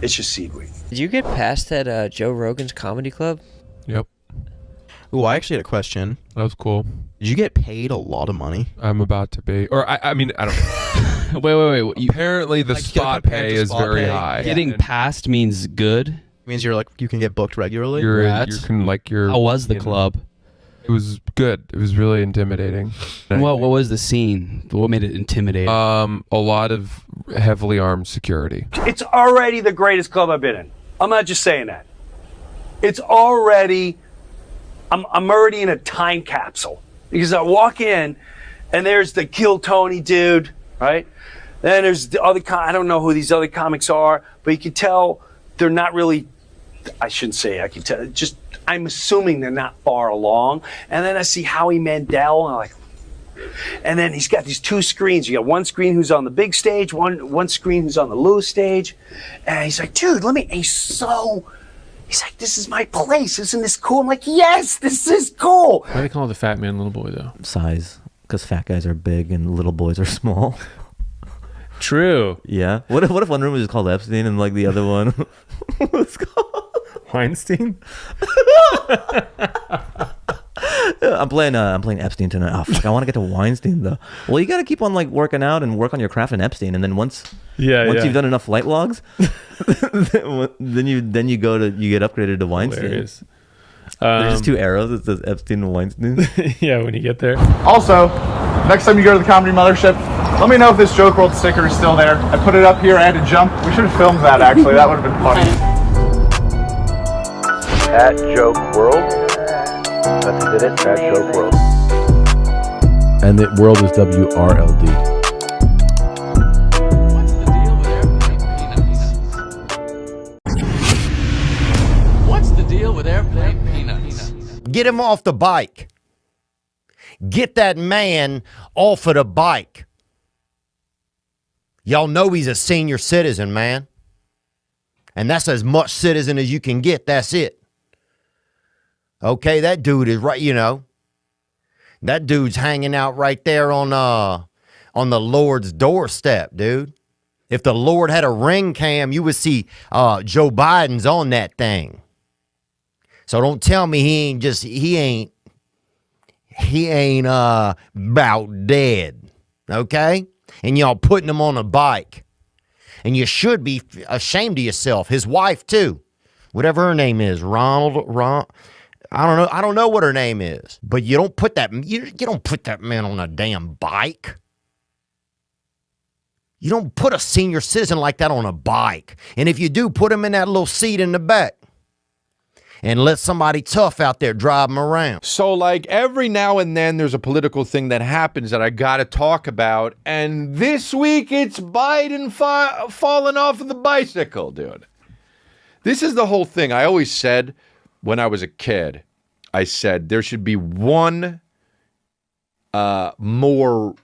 It's just seaweed. Did you get past that Joe Rogan's Comedy Club? Yep. Ooh, I actually had a question. That was cool. Did you get paid a lot of money? I'm about to be. Or, I mean, I don't know. Wait. Apparently, the spot pay is very high. Getting past means good? It means you can get booked regularly? How was the club? It was good. It was really intimidating. What was the scene? What made it intimidating? A lot of heavily armed security. It's already the greatest club I've been in. I'm not just saying that. It's already, I'm already in a time capsule. Because I walk in, and there's the Kill Tony dude, right? Then there's the other, I don't know who these other comics are, but you can tell they're not really, I shouldn't say I can tell, just, I'm assuming they're not far along. And then I see Howie Mandel, and I'm like, and then he's got these 2 screens. You got one screen who's on the big stage, one screen who's on the little stage. And he's like, dude, he's like, this is my place. Isn't this cool? I'm like, yes, this is cool. Why do they call the fat man little boy, though? Size. Because fat guys are big and little boys are small. True. Yeah. What if one room was just called Epstein and like the other one was called Weinstein? I'm playing Epstein tonight. Oh, fuck, I want to get to Weinstein though. Well, you got to keep on like working out and work on your craft in Epstein, and then once you've done enough flight logs, then you get upgraded to Weinstein. Hilarious. There's just two arrows. It says Epstein and Weinstein. Yeah, when you get there. Also, next time you go to the Comedy Mothership, let me know if this Joke WRLD sticker is still there. I put it up here. I had to jump. We should have filmed that, actually. That would have been funny. At Joke WRLD. That's it. At Joke WRLD. And the world is WRLD. What's the deal with airplane peanuts? Get him off the bike. Get that man off of the bike. Y'all know he's a senior citizen, man. And that's as much citizen as you can get. That's it. Okay, that dude is right, that dude's hanging out right there on the Lord's doorstep, dude. If the Lord had a ring cam, you would see Joe Biden's on that thing. So don't tell me he ain't about dead, okay? And y'all putting him on a bike. And you should be ashamed of yourself. His wife too, whatever her name is, I don't know what her name is, but you don't put that man on a damn bike. You don't put a senior citizen like that on a bike. And if you do, put him in that little seat in the back. And let somebody tough out there drive him around. So, like, every now and then there's a political thing that happens that I got to talk about. And this week it's Biden falling off of the bicycle, dude. This is the whole thing. I always said when I was a kid, I said there should be one more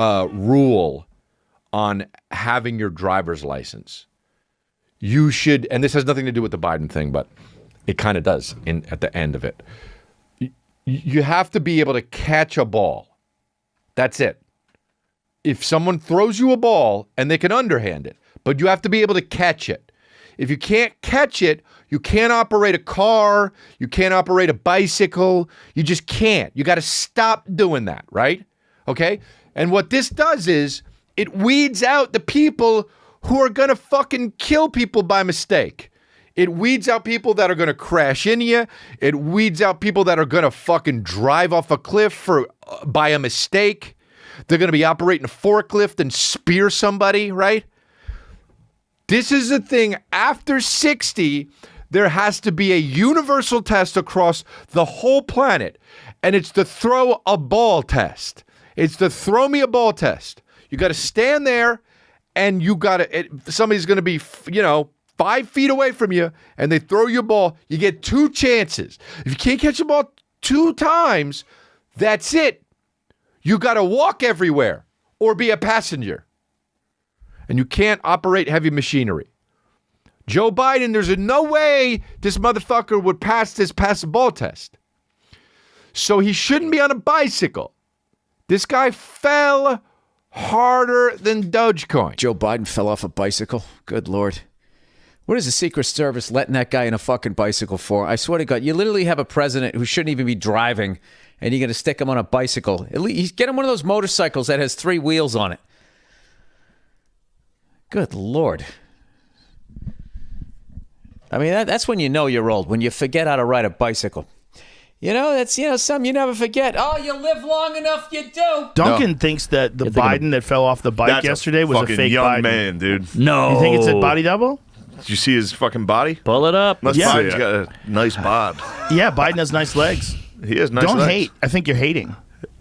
rule on having your driver's license. You should, and this has nothing to do with the Biden thing, but it kind of does at the end of it. You have to be able to catch a ball. That's it. If someone throws you a ball, and they can underhand it, but you have to be able to catch it. If you can't catch it, you can't operate a car, you can't operate a bicycle, you just can't. You got to stop doing that, right? Okay? And what this does is, it weeds out the people who are going to fucking kill people by mistake. It weeds out people that are going to crash into you. It weeds out people that are going to fucking drive off a cliff by a mistake. They're going to be operating a forklift and spear somebody, right? This is the thing. After 60, there has to be a universal test across the whole planet. And it's the throw a ball test. It's the throw me a ball test. You got to stand there and somebody's going to be, 5 feet away from you, and they throw you a ball. You get 2 chances. If you can't catch the ball 2 times, that's it. You got to walk everywhere or be a passenger. And you can't operate heavy machinery. Joe Biden, there's no way this motherfucker would pass the ball test. So he shouldn't be on a bicycle. This guy fell harder than Dogecoin. Joe Biden fell off a bicycle. Good Lord. What is the Secret Service letting that guy in a fucking bicycle for? I swear to God, you literally have a president who shouldn't even be driving, and you're going to stick him on a bicycle. At least get him one of those motorcycles that has 3 wheels on it. Good Lord. I mean, that's when you know you're old, when you forget how to ride a bicycle. That's, something you never forget. Oh, you live long enough, you do. Duncan thinks that the Biden that fell off the bike yesterday was a fake young Biden. Man, dude. No. You think it's a body double? Did you see his fucking body? Pull it up. Biden's got a nice bod. Yeah, Biden has nice legs. He has nice legs. Don't hate. I think you're hating.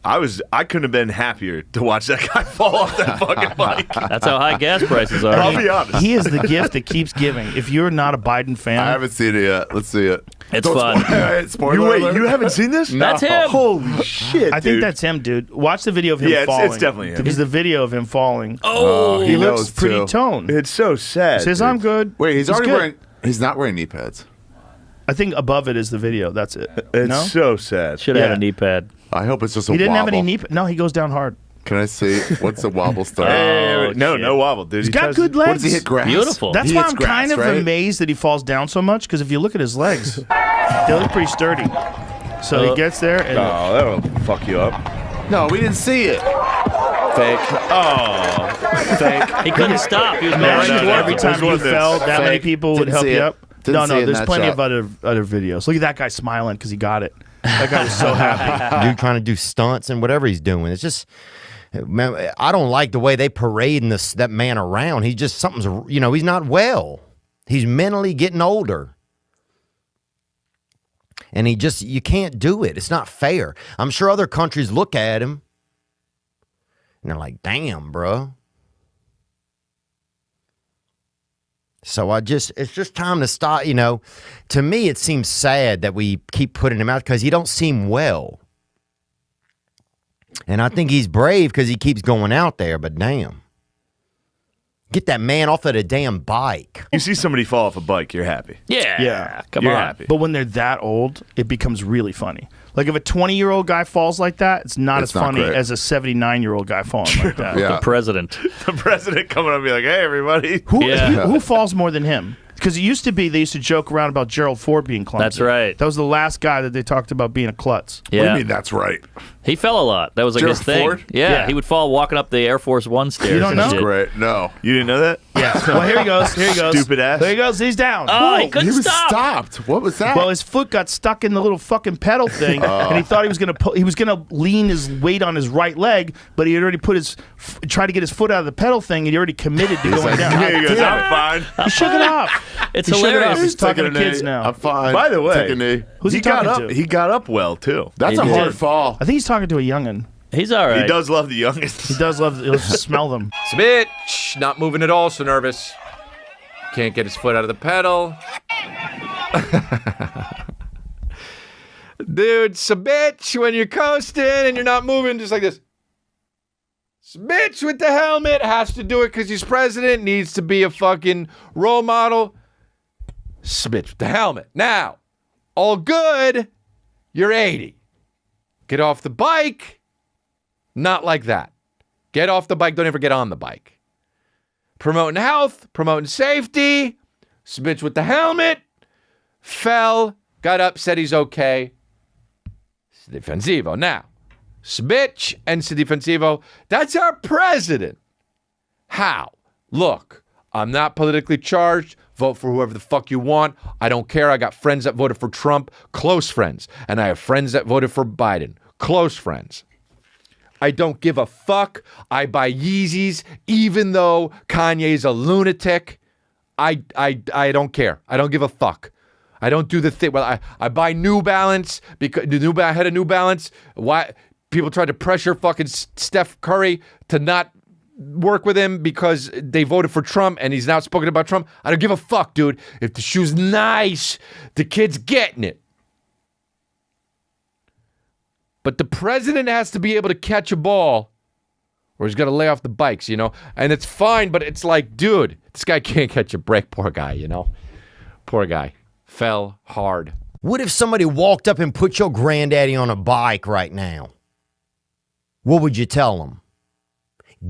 I couldn't have been happier to watch that guy fall off that fucking bike. That's how high gas prices are. I'll be honest. He is the gift that keeps giving. If you're not a Biden fan, I haven't seen it yet. Let's see it. It's fun. You haven't seen this? No. That's him. Holy shit! I think that's him, dude. Watch the video of him falling. It's definitely him. Because the video of him falling. He looks pretty too. toned. It's so sad. Says dude. I'm good. Wait, he's already good. wearing. He's not wearing knee pads. I think above it is the video. That's it. It's so sad. Should have had a knee pad. I hope it's just a He didn't wobble. have any knee. No, he goes down hard. Can I see? What's the wobble start? No wobble, dude. He's got good legs. What does he hit grass? Beautiful. That's He why hits I'm grass, kind of right? amazed that he falls down so much. Because if you look at his legs, they look pretty sturdy. So he gets there and that'll fuck you up. No, we didn't see it. Fake. Oh, fake. He couldn't stop. He was No, going right every towards time him. you fell, that many people would Didn't help see you it. up. Didn't see it in There's that plenty shot. of other videos. Look at that guy smiling because he got it. That guy was so happy. Dude trying to do stunts and whatever he's doing. It's just, man, I don't like the way they parading that man around. He just, something's, he's not well. He's mentally getting older. And you can't do it. It's not fair. I'm sure other countries look at him and they're like, damn, bro. So it's just time to stop, To me, it seems sad that we keep putting him out because he don't seem well. And I think he's brave because he keeps going out there, but damn. Get that man off of the damn bike. You see somebody fall off a bike, you're happy. Yeah. Come You're on. happy. But when they're that old, it becomes really funny. Like if a 20-year-old guy falls like that, it's not as funny great. as a 79-year-old guy falling like that. Yeah. The president. The president coming up and be like, hey, everybody. Who falls more than him? Because it used to be they used to joke around about Gerald Ford being clumsy. That's right. That was the last guy that they talked about being a klutz. What do you mean that's right? He fell a lot. That was like Gerald his thing. Ford? Yeah, he would fall walking up the Air Force One stairs. You don't and know? shit. Great. No. You didn't know that? Yeah. Well, here he goes. Here he goes. Stupid ass. There he goes. He's down. Oh, he Whoa. couldn't was stop. stopped. What was that? Well, his foot got stuck in the little fucking pedal thing, and he thought he was gonna lean his weight on his right leg, but he had already tried to get his foot out of the pedal thing, and he already committed to going down. Here he goes, I'm fine. He shook it off. It's He shook it hilarious. off. He's talking to Taking a kids knee. now. I'm fine. By the way, Take a knee. Who's he got talking up. to? He got up well, too. That's a hard fall. I think he's talking to a youngin. He's all right. He does love the youngest. He does love. He'll just smell them. Bitch, not moving at all, so nervous. Can't get his foot out of the pedal. Dude, so bitch, when you're coasting and you're not moving, just like this. Bitch with the helmet has to do it because he's president, needs to be a fucking role model. Bitch with the helmet. Now, all good, you're 80. Get off the bike. Not like that. Get off the bike, don't ever get on the bike. Promoting health, promoting safety. Bitch with the helmet. Fell, got up, said he's okay. Defensivo. Now, Bitch and Defensivo, that's our president. How? Look, I'm not politically charged. Vote for whoever the fuck you want. I don't care. I got friends that voted for Trump, close friends. And I have friends that voted for Biden, close friends. I don't give a fuck. I buy Yeezys, even though Kanye's a lunatic. I don't care. I don't give a fuck. I don't do the thing. Well, I buy New Balance because I had a New Balance. Why people tried to pressure fucking Steph Curry to not work with him because they voted for Trump and he's now spoken about Trump. I don't give a fuck, dude. If the shoe's nice, the kid's getting it. But the president has to be able to catch a ball or he's got to lay off the bikes, you know? And it's fine, but it's like, dude, this guy can't catch a break. Poor guy, you know? Poor guy. Fell hard. What if somebody walked up and put your granddaddy on a bike right now? What would you tell him?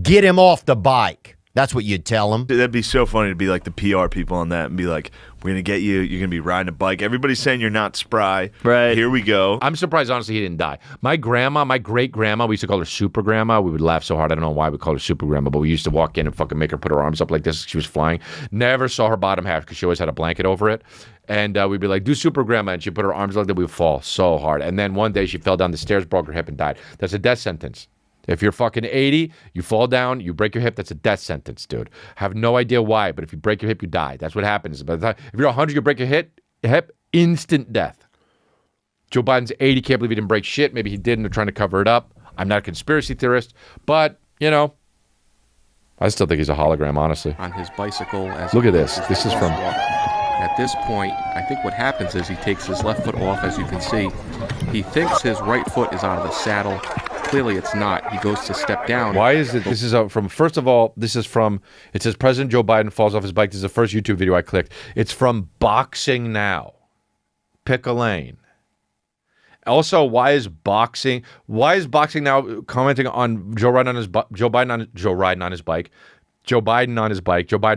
Get him off the bike. That's what you'd tell him. That'd be so funny to be like the PR people on that and be like, we're going to get you. You're going to be riding a bike. Everybody's saying you're not spry. Right. Here we go. I'm surprised, honestly, he didn't die. My grandma, my great-grandma, we used to call her Super Grandma. We would laugh so hard. I don't know why we called her Super Grandma, but we used to walk in and fucking make her put her arms up like this. She was flying. Never saw her bottom half because she always had a blanket over it. And we'd be like, do Super Grandma. And she'd put her arms like that. We would fall so hard. And then one day she fell down the stairs, broke her hip, and died. That's a death sentence. If you're fucking 80, you fall down, you break your hip, that's a death sentence, dude. Have no idea why, but if you break your hip, you die. That's what happens. By the time, if you're 100, you break your hip, instant death. Joe Biden's 80, can't believe he didn't break shit. Maybe he did, and they're trying to cover it up. I'm not a conspiracy theorist, but, you know, I still think he's a hologram, honestly. On his bicycle. Look at this. This is from... At this point, I think what happens is he takes his left foot off, as you can see. He thinks his right foot is out of the saddle. Clearly it's not. He goes to step down. Why is it? This is from, first of all, this is from, it says President Joe Biden falls off his bike. This is the first YouTube video I clicked. It's from Boxing Now. Pick a lane. Also, why is Boxing Now commenting on Joe Biden on his bike, Joe Biden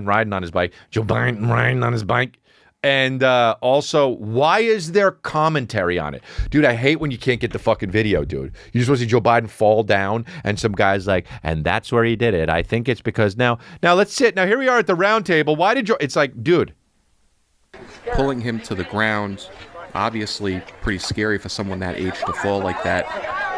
riding on his bike, And also, why is there commentary on it? Dude, I hate when you can't get the fucking video, dude. You just want to see Joe Biden fall down and some guy's like, and that's where he did it. I think it's because now let's sit. Now, here we are at the round table. Why did Joe... It's like, dude. Pulling him to the ground, obviously pretty scary for someone that age to fall like that.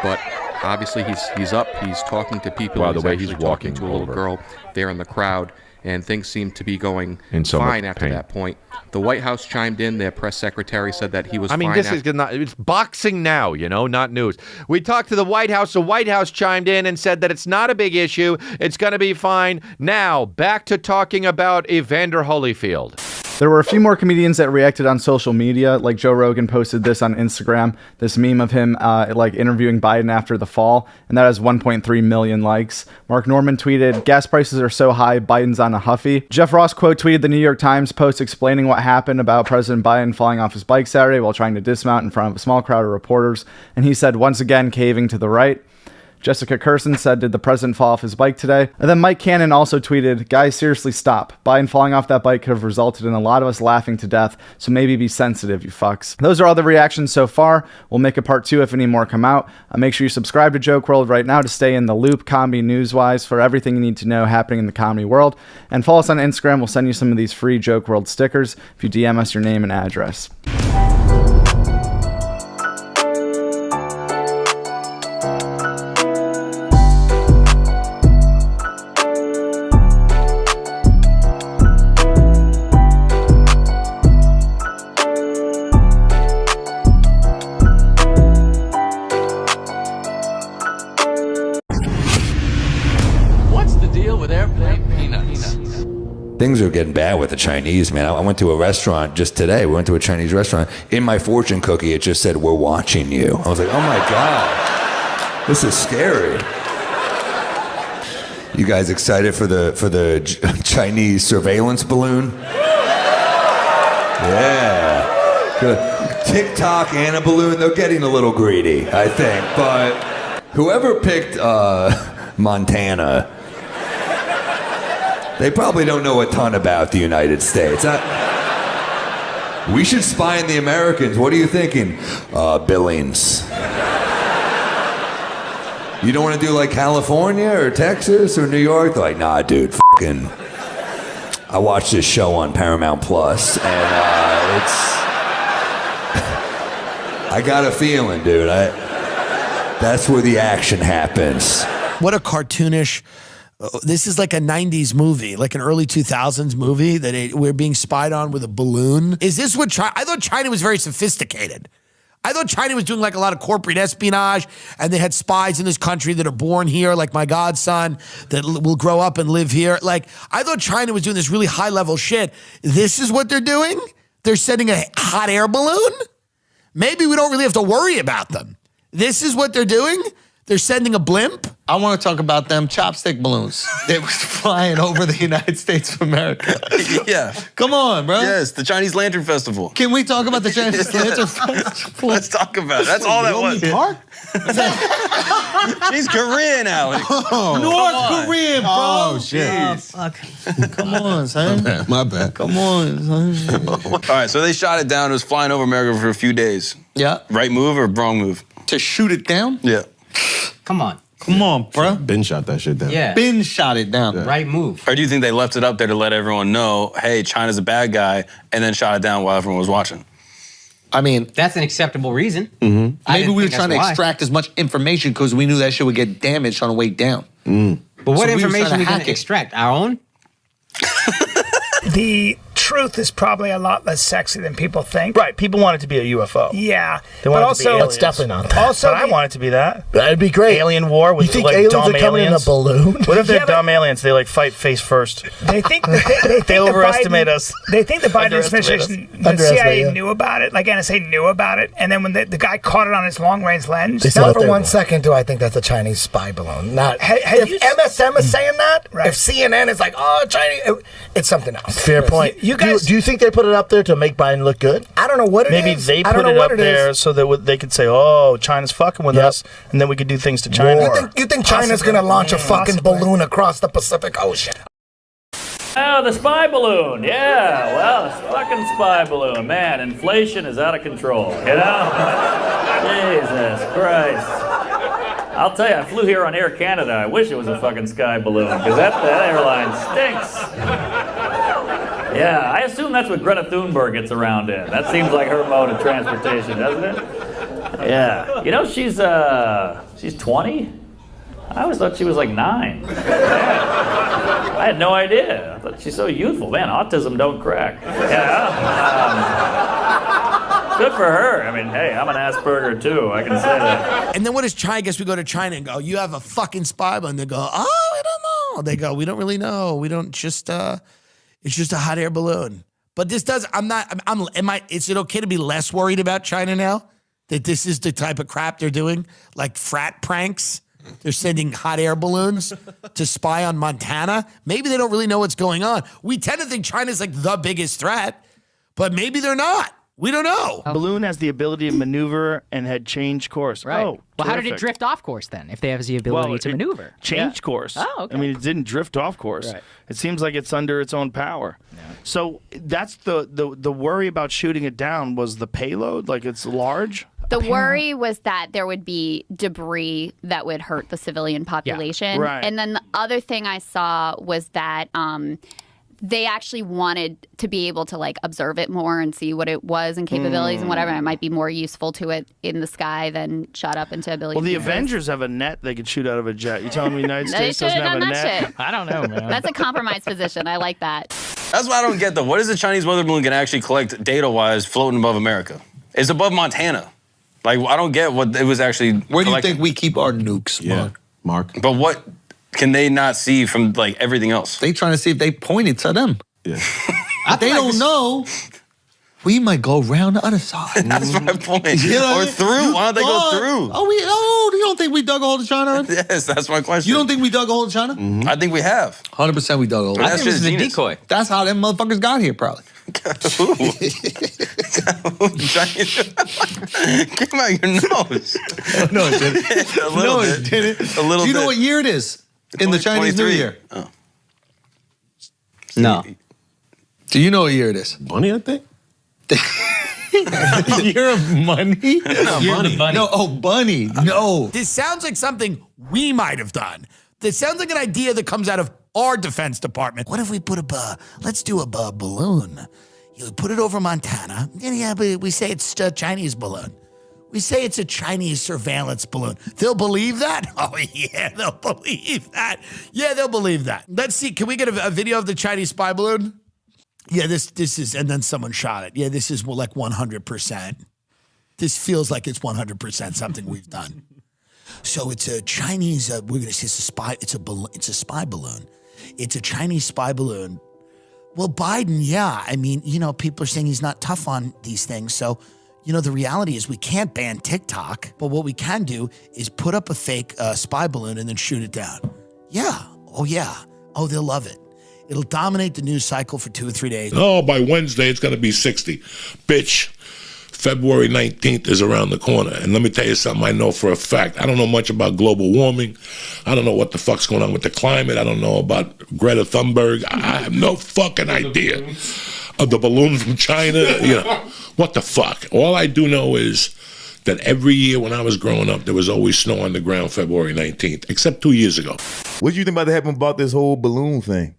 But obviously he's up. He's talking to people. Wow, the way he's actually walking talking to a little over. girl there in the crowd. And things seem to be going In so much fine after pain. that point. The White House chimed in. Their press secretary said that he was fine. This is not, it's boxing now, not news. We talked to the White House. The White House chimed in and said that it's not a big issue. It's going to be fine. Now, back to talking about Evander Holyfield. There were a few more comedians that reacted on social media, like Joe Rogan posted this on Instagram, this meme of him interviewing Biden after the fall, and that has 1.3 million likes. Mark Norman tweeted, gas prices are so high, Biden's on a huffy. Jeff Ross quote tweeted the New York Times post explaining what happened about President Biden falling off his bike Saturday while trying to dismount in front of a small crowd of reporters, and he said, once again, caving to the right. Jessica Curson said, did the president fall off his bike today? And then Mike Cannon also tweeted, guys, seriously stop. Biden falling off that bike could have resulted in a lot of us laughing to death, so maybe be sensitive, you fucks. Those are all the reactions so far. We'll make a part 2 if any more come out. Make sure you subscribe to Joke WRLD right now to stay in the loop, comedy news-wise, for everything you need to know happening in the comedy world. And follow us on Instagram. We'll send you some of these free Joke WRLD stickers if you DM us your name and address. Things are getting bad with the Chinese, man. I went to a restaurant just today. We went to a Chinese restaurant. In my fortune cookie, it just said, we're watching you. I was like, oh my God, this is scary. You guys excited for the Chinese surveillance balloon? Yeah. Good. TikTok and a balloon, they're getting a little greedy, I think. But whoever picked Montana, they probably don't know a ton about the United States. We should spy on the Americans. What are you thinking? Billings. You don't want to do like California or Texas or New York? They're like, nah, dude, fucking. I watched this show on Paramount Plus, and it's. I got a feeling, dude. That's where the action happens. What a cartoonish. This is like a 90s movie, like an early 2000s movie that we're being spied on with a balloon. Is this what China? I thought China was very sophisticated. I thought China was doing like a lot of corporate espionage, and they had spies in this country that are born here, like my godson, that will grow up and live here. Like, I thought China was doing this really high level shit. This is what they're doing? They're sending a hot air balloon? Maybe we don't really have to worry about them. This is what they're doing? They're sending a blimp? I want to talk about them chopstick balloons. They were flying over the United States of America. Yeah. Come on, bro. Yes, the Chinese Lantern Festival. Can we talk about the Chinese Lantern Festival? Let's talk about it. That's all that was. Park? She's Korean, Alex. North Korean, bro. Oh, shit. Oh, fuck. Come on, son. My bad. Come on, son. All right, so they shot it down. It was flying over America for a few days. Yeah. Right move or wrong move? To shoot it down? Yeah. Come on. Come on, bro. Ben shot that shit down. Yeah. Ben shot it down. Yeah. Right move. Or do you think they left it up there to let everyone know, hey, China's a bad guy, and then shot it down while everyone was watching? I mean, that's an acceptable reason. Mm-hmm. Maybe we were trying to extract as much information because we knew that shit would get damaged on the way down. Mm. But what So we were information trying are we to going hack to it. extract? Our own? The truth is probably a lot less sexy than people think. Right, people want it to be a UFO. Yeah. They want but it to be also, aliens. It's definitely not that. Also, But I want it to be that. That'd be great. Alien war with You think like aliens dumb are coming in aliens. a balloon? What if they're Yeah, but- dumb aliens? They like fight face first. They think they think They the overestimate Biden, us. They think the Biden Underestimate administration, us. the Underestimate, CIA yeah. knew about it, like NSA knew about it, and then when the guy caught it on his long-range lens, Not for 1 second do I think that's a Chinese spy balloon. Not if MSM is saying that. If CNN is like, oh, Chinese, it's something else. Fair point. You guys, do you think they put it up there to make Biden look good? I don't know what it Maybe is. they I don't put know it what up it there is. so that they could say, "Oh, China's fucking with us," and then we could do things to China. You think China's going to launch a fucking balloon across the Pacific Ocean? Oh, the spy balloon. Yeah, well, this fucking spy balloon. Man, inflation is out of control, you know? Jesus Christ. I'll tell you, I flew here on Air Canada. I wish it was a fucking sky balloon, because that airline stinks. Yeah, I assume that's what Greta Thunberg gets around in. That seems like her mode of transportation, doesn't it? Yeah. You know, she's 20? I always thought she was like 9. Yeah. I had no idea. I thought she's so youthful. Man, autism don't crack. Yeah. Good for her. I mean, hey, I'm an Asperger too. I can say that. And then what is China? I guess we go to China and go, you have a fucking spy balloon. They go, oh, we don't know. They go, we don't really know. We don't just, it's just a hot air balloon. But this does, is it okay to be less worried about China now? That this is the type of crap they're doing? Like frat pranks? They're sending hot air balloons to spy on Montana. Maybe they don't really know what's going on. We tend to think China's like the biggest threat, but maybe they're not. We don't know. A balloon has the ability to maneuver and had changed course. Right. Oh, well, how did it terrific. drift off course then, if they have the ability to maneuver? Changed course. Oh, okay. I mean, it didn't drift off course. Right. It seems like it's under its own power. Yeah. So that's the worry about shooting it down was the payload, like it's large. The worry was that there would be debris that would hurt the civilian population. Yeah, right. And then the other thing I saw was that they actually wanted to be able to like observe it more and see what it was and capabilities and whatever. And it might be more useful to it in the sky than shot up into a billion Well, the pieces. Avengers have a net they could shoot out of a jet. You telling me the United They States doesn't should've have a done that net? shit. I don't know, man. That's a compromise position. I like that. That's what I don't get, though. What is the Chinese weather balloon can actually collect data-wise floating above America? It's above Montana. Like, I don't get what it was actually Where do you think we keep our nukes, Mark? But what can they not see from, like, everything else? They trying to see if they pointed to them. Yeah. They don't know. We might go around the other side. That's my point. You know, Or through. Why don't they go through? You don't think we dug a hole to China? Yes, that's my question. You don't think we dug a hole to China? I think think we have. 100% we dug a hole. I think this is a decoy. That's how them motherfuckers got here, probably. Came out your nose. No, it didn't. A little bit. It didn't. A little Do you know bit. what year it is in the Chinese New 23. Year? Oh. No. Do you know what year it is? Bunny, I think. Year of money? Bunny. No, bunny. No. This sounds like something we might have done. This sounds like an idea that comes out of our Defense Department. What if we put let's do a balloon. You put it over Montana. Yeah, but we say it's a Chinese balloon. We say it's a Chinese surveillance balloon. They'll believe that? Oh, yeah, they'll believe that. Yeah, they'll believe that. Let's see. Can we get a video of the Chinese spy balloon? Yeah, this is, and then someone shot it. Yeah, this is like 100%. This feels like it's 100% something we've done. So it's a Chinese, we're going to say it's a spy, it's a spy balloon. It's a Chinese spy balloon. Well, Biden, yeah. I mean, people are saying he's not tough on these things. So, the reality is we can't ban TikTok, but what we can do is put up a fake spy balloon and then shoot it down. Yeah. Oh, yeah. Oh, they'll love it. It'll dominate the news cycle for 2 or 3 days. Oh, by Wednesday, it's going to be 60. Bitch, February 19th is around the corner. And let me tell you something I know for a fact. I don't know much about global warming. I don't know what the fuck's going on with the climate. I don't know about Greta Thunberg. I have no fucking idea of the balloon from China. What the fuck? All I do know is that every year when I was growing up, there was always snow on the ground February 19th, except 2 years ago. What do you think about that happened about this whole balloon thing?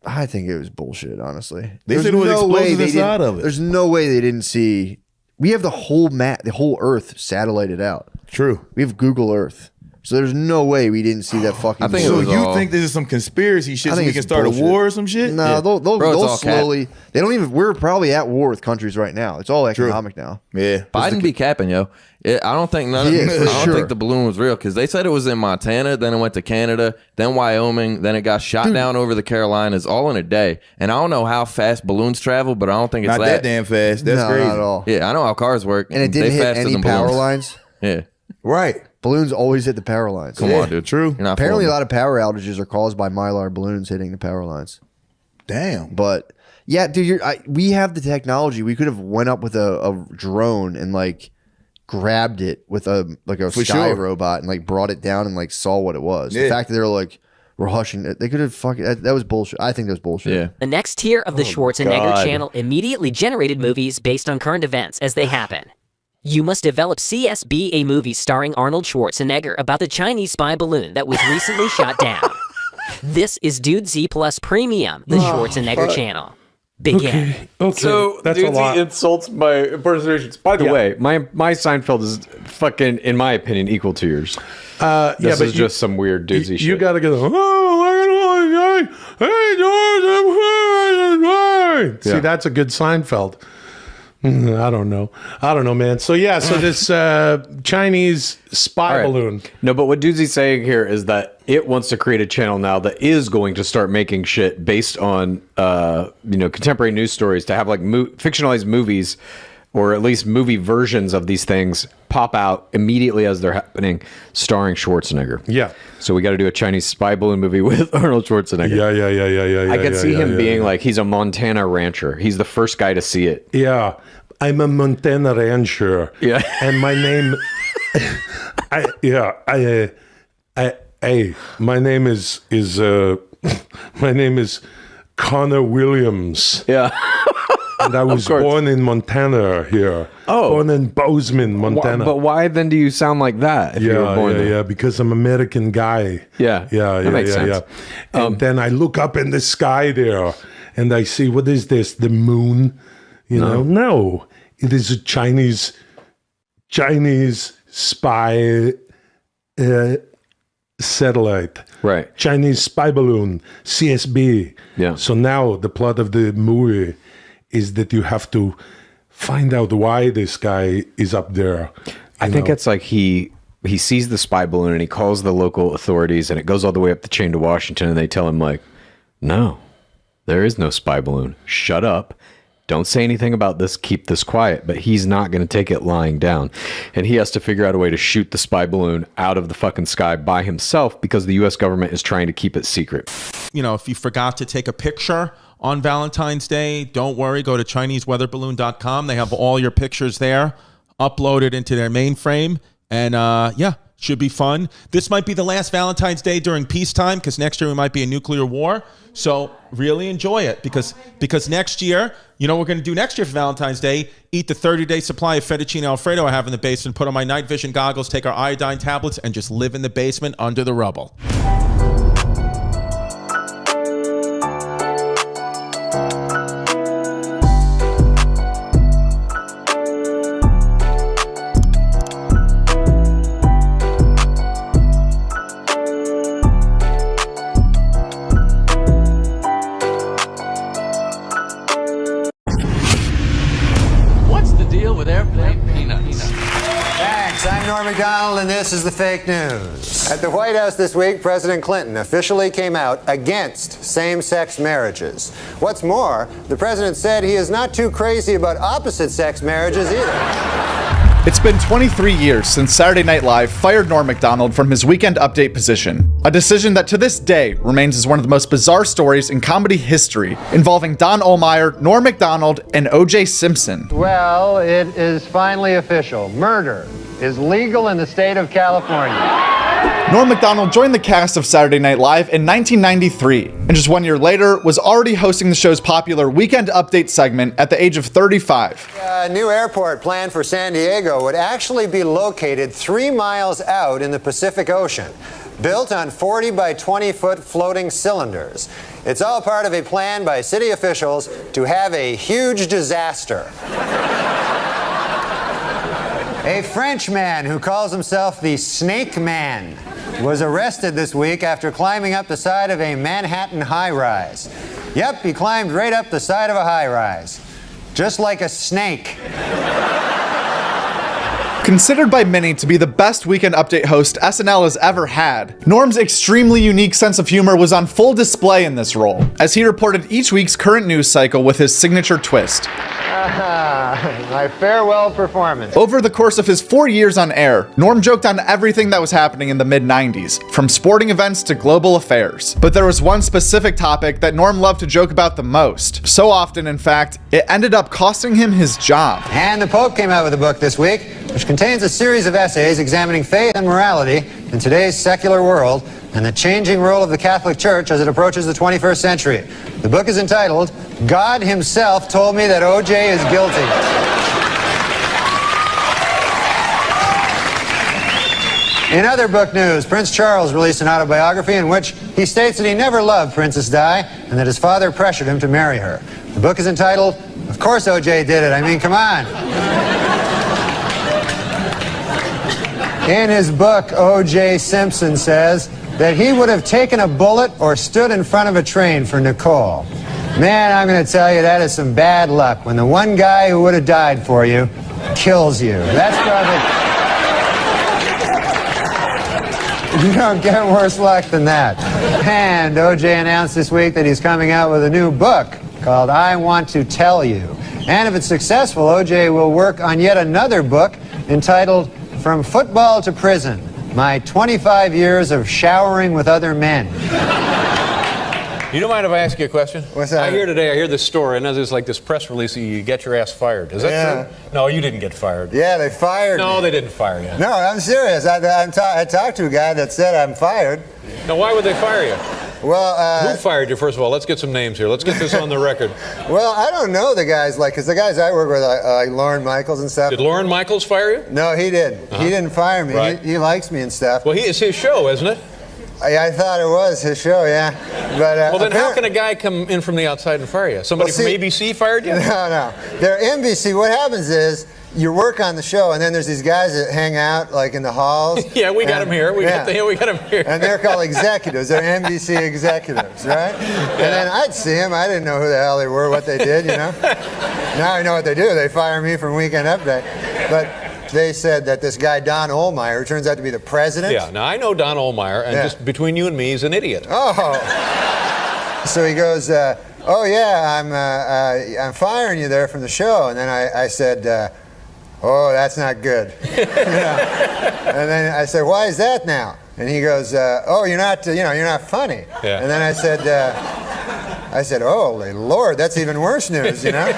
I think it was bullshit, honestly. They said it was explosives inside of it. There's no way they didn't see. We have the whole Earth satellited out. True. We have Google Earth. So there's no way we didn't see that fucking. You think this is some conspiracy shit so we can start a war or some shit? No, they'll slowly. They don't even. We're probably at war with countries right now. It's all economic now. Yeah. Biden be capping, yo. I don't think I don't think the balloon was real because they said it was in Montana, then it went to Canada, then Wyoming, then it got shot down over the Carolinas, all in a day. And I don't know how fast balloons travel, but I don't think it's not that damn fast. That's crazy. Not at all. Yeah, I know how cars work, and it didn't hit any power lines. Yeah, right. Balloons always hit the power lines. Come on, dude. True. Apparently, a lot of power outages are caused by Mylar balloons hitting the power lines. Damn. But yeah, dude, we have the technology. We could have went up with a drone and grabbed it with a sky robot and brought it down and saw what it was. The fact that they're were hushing it. They could have fucking. That was bullshit. I think that was bullshit. Yeah. The next tier of the Schwarzenegger God. channel immediately generated movies based on current events as they happen. You must develop CSB, a movie starring Arnold Schwarzenegger about the Chinese spy balloon that was recently shot down. This is Dude Z Plus Premium, the Schwarzenegger channel. Begin. Okay. So, That's a lot. he insults my impersonations. By the way, my Seinfeld is fucking, in my opinion, equal to yours. This is just some weird doozy shit. You got to get See, that's a good Seinfeld. I don't know, man. So so this Chinese spy balloon. No, but what Doozy's saying here is that it wants to create a channel now that is going to start making shit based on contemporary news stories, to have like fictionalized movies, or at least movie versions of these things pop out immediately as they're happening, starring Schwarzenegger. Yeah. So we got to do a Chinese spy balloon movie with Arnold Schwarzenegger. Yeah. I could see him being like, he's a Montana rancher. He's the first guy to see it. Yeah. I'm a Montana rancher. Yeah. And my name, my name is Connor Williams. Yeah. And I was born in Montana here. Born in Bozeman, Montana. But why then do you sound like that if you were born there? Because I'm an American guy. Yeah. That makes sense. And then I look up in the sky there and I see, what is this? The moon? No. It is a Chinese spy satellite. Right. Chinese spy balloon, CSB. Yeah. So now the plot of the movie is that you have to find out why this guy is up there. I think it's like he sees the spy balloon and he calls the local authorities, and it goes all the way up the chain to Washington, and they tell him like, no, there is no spy balloon. Shut up. Don't say anything about this. Keep this quiet. But he's not going to take it lying down. And he has to figure out a way to shoot the spy balloon out of the fucking sky by himself, because the U.S. government is trying to keep it secret. If you forgot to take a picture on Valentine's Day, don't worry. Go to ChineseWeatherBalloon.com. They have all your pictures there uploaded into their mainframe. And should be fun. This might be the last Valentine's Day during peacetime, because next year we might be in nuclear war. So really enjoy it, because next year, what we're going to do next year for Valentine's Day? Eat the 30-day supply of fettuccine Alfredo I have in the basement, put on my night vision goggles, take our iodine tablets, and just live in the basement under the rubble. Norm Macdonald, and this is the fake news. At the White House this week, President Clinton officially came out against same-sex marriages. What's more, the president said he is not too crazy about opposite-sex marriages either. It's been 23 years since Saturday Night Live fired Norm Macdonald from his Weekend Update position. A decision that to this day remains as one of the most bizarre stories in comedy history, involving Don Ohlmeyer, Norm Macdonald, and O.J. Simpson. Well, it is finally official. Murder is legal in the state of California. Norm Macdonald joined the cast of Saturday Night Live in 1993, and just 1 year later was already hosting the show's popular Weekend Update segment at the age of 35. A new airport planned for San Diego would actually be located 3 miles out in the Pacific Ocean, built on 40 by 20 foot floating cylinders. It's all part of a plan by city officials to have a huge disaster. A French man who calls himself the Snake Man was arrested this week after climbing up the side of a Manhattan high-rise. Yep, he climbed right up the side of a high-rise, just like a snake. Considered by many to be the best Weekend Update host SNL has ever had, Norm's extremely unique sense of humor was on full display in this role, as he reported each week's current news cycle with his signature twist. My farewell performance. Over the course of his 4 years on air, Norm joked on everything that was happening in the mid-90s, from sporting events to global affairs. But there was one specific topic that Norm loved to joke about the most. So often, in fact, it ended up costing him his job. And the Pope came out with a book this week, which contains a series of essays examining faith and morality in today's secular world and the changing role of the Catholic Church as it approaches the 21st century. The book is entitled, God Himself Told Me That O.J. is Guilty. In other book news, Prince Charles released an autobiography in which he states that he never loved Princess Di and that his father pressured him to marry her. The book is entitled, Of Course O.J. Did It. I mean, come on. In his book, O.J. Simpson says that he would have taken a bullet or stood in front of a train for Nicole. Man, I'm going to tell you, that is some bad luck when the one guy who would have died for you kills you. That's probably... You don't get worse luck than that. And O.J. announced this week that he's coming out with a new book called I Want to Tell You. And if it's successful, O.J. will work on yet another book entitled From Football to Prison, My 25 Years of Showering with Other Men. You don't mind if I ask you a question? What's that? I hear this story, and there's like this press release that you get your ass fired. Is that true? No, you didn't get fired. Yeah, they fired me. No, they didn't fire you. No, I'm serious. I talked to a guy that said I'm fired. Now, why would they fire you? Well, who fired you, first of all? Let's get some names here. Let's get this on the record. Well, I don't know the guys, because the guys I work with, like Lorne Michaels and stuff. Did Lorne Michaels fire you? No, he didn't. He didn't fire me. Right. He likes me and stuff. Well, it's his show, isn't it? I thought it was his show, yeah. But well, then how can a guy come in from the outside and fire you? Somebody from ABC fired you? No. They're NBC. What happens is you work on the show, and then there's these guys that hang out like in the halls. Yeah, we got them here. We got them here. And they're called executives. They're NBC executives, right? And then I'd see them. I didn't know who the hell they were, what they did, you know. Now I know what they do. They fire me from Weekend Update. But they said that this guy, Don Ohlmeyer, who turns out to be the president. Yeah, now I know Don Ohlmeyer, and just between you and me, he's an idiot. Oh. So he goes, oh, yeah, I'm firing you there from the show. And then I said, oh, that's not good. And then I said, why is that now? And he goes, oh, you're not funny. Yeah. And then I said, holy Lord, that's even worse news, you know?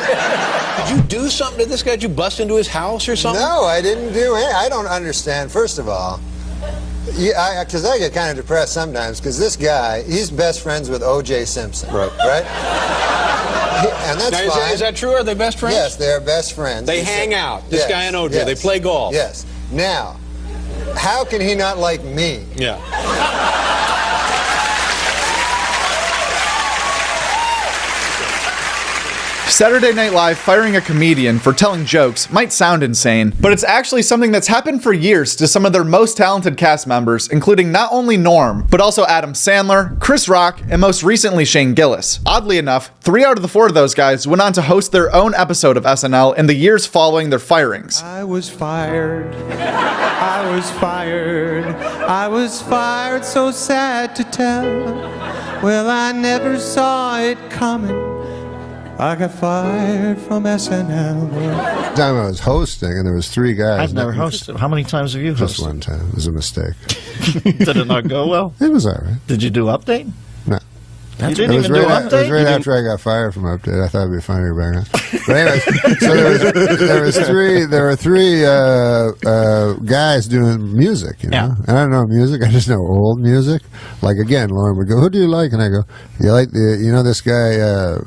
Did you do something to this guy? Did you bust into his house or something? No, I didn't do anything. I don't understand, first of all. Because I get kind of depressed sometimes, because this guy, he's best friends with O.J. Simpson. Right? And that's now, fine. Is that true? Are they best friends? Yes, they're best friends. They hang out. This guy and O.J., they play golf. Yes. Now, how can he not like me? Yeah. Saturday Night Live firing a comedian for telling jokes might sound insane, but it's actually something that's happened for years to some of their most talented cast members, including not only Norm, but also Adam Sandler, Chris Rock, and most recently Shane Gillis. Oddly enough, 3 out of the 4 of those guys went on to host their own episode of SNL in the years following their firings. I was fired. I was fired. I was fired, so sad to tell. Well, I never saw it coming. I got fired from SNL. Time I was hosting, and there was 3 guys. I've never hosted. How many times have you hosted? Just one time. It was a mistake. Did it not go well? It was all right. Did you do Update? No. You didn't even do Update? It was right after I got fired from Update. I thought it'd be funnier back then. But anyways, so there were three guys doing music, you know. Yeah. And I don't know music. I just know old music. Like again, Lauren would go, "Who do you like?" And I go, "You like this guy."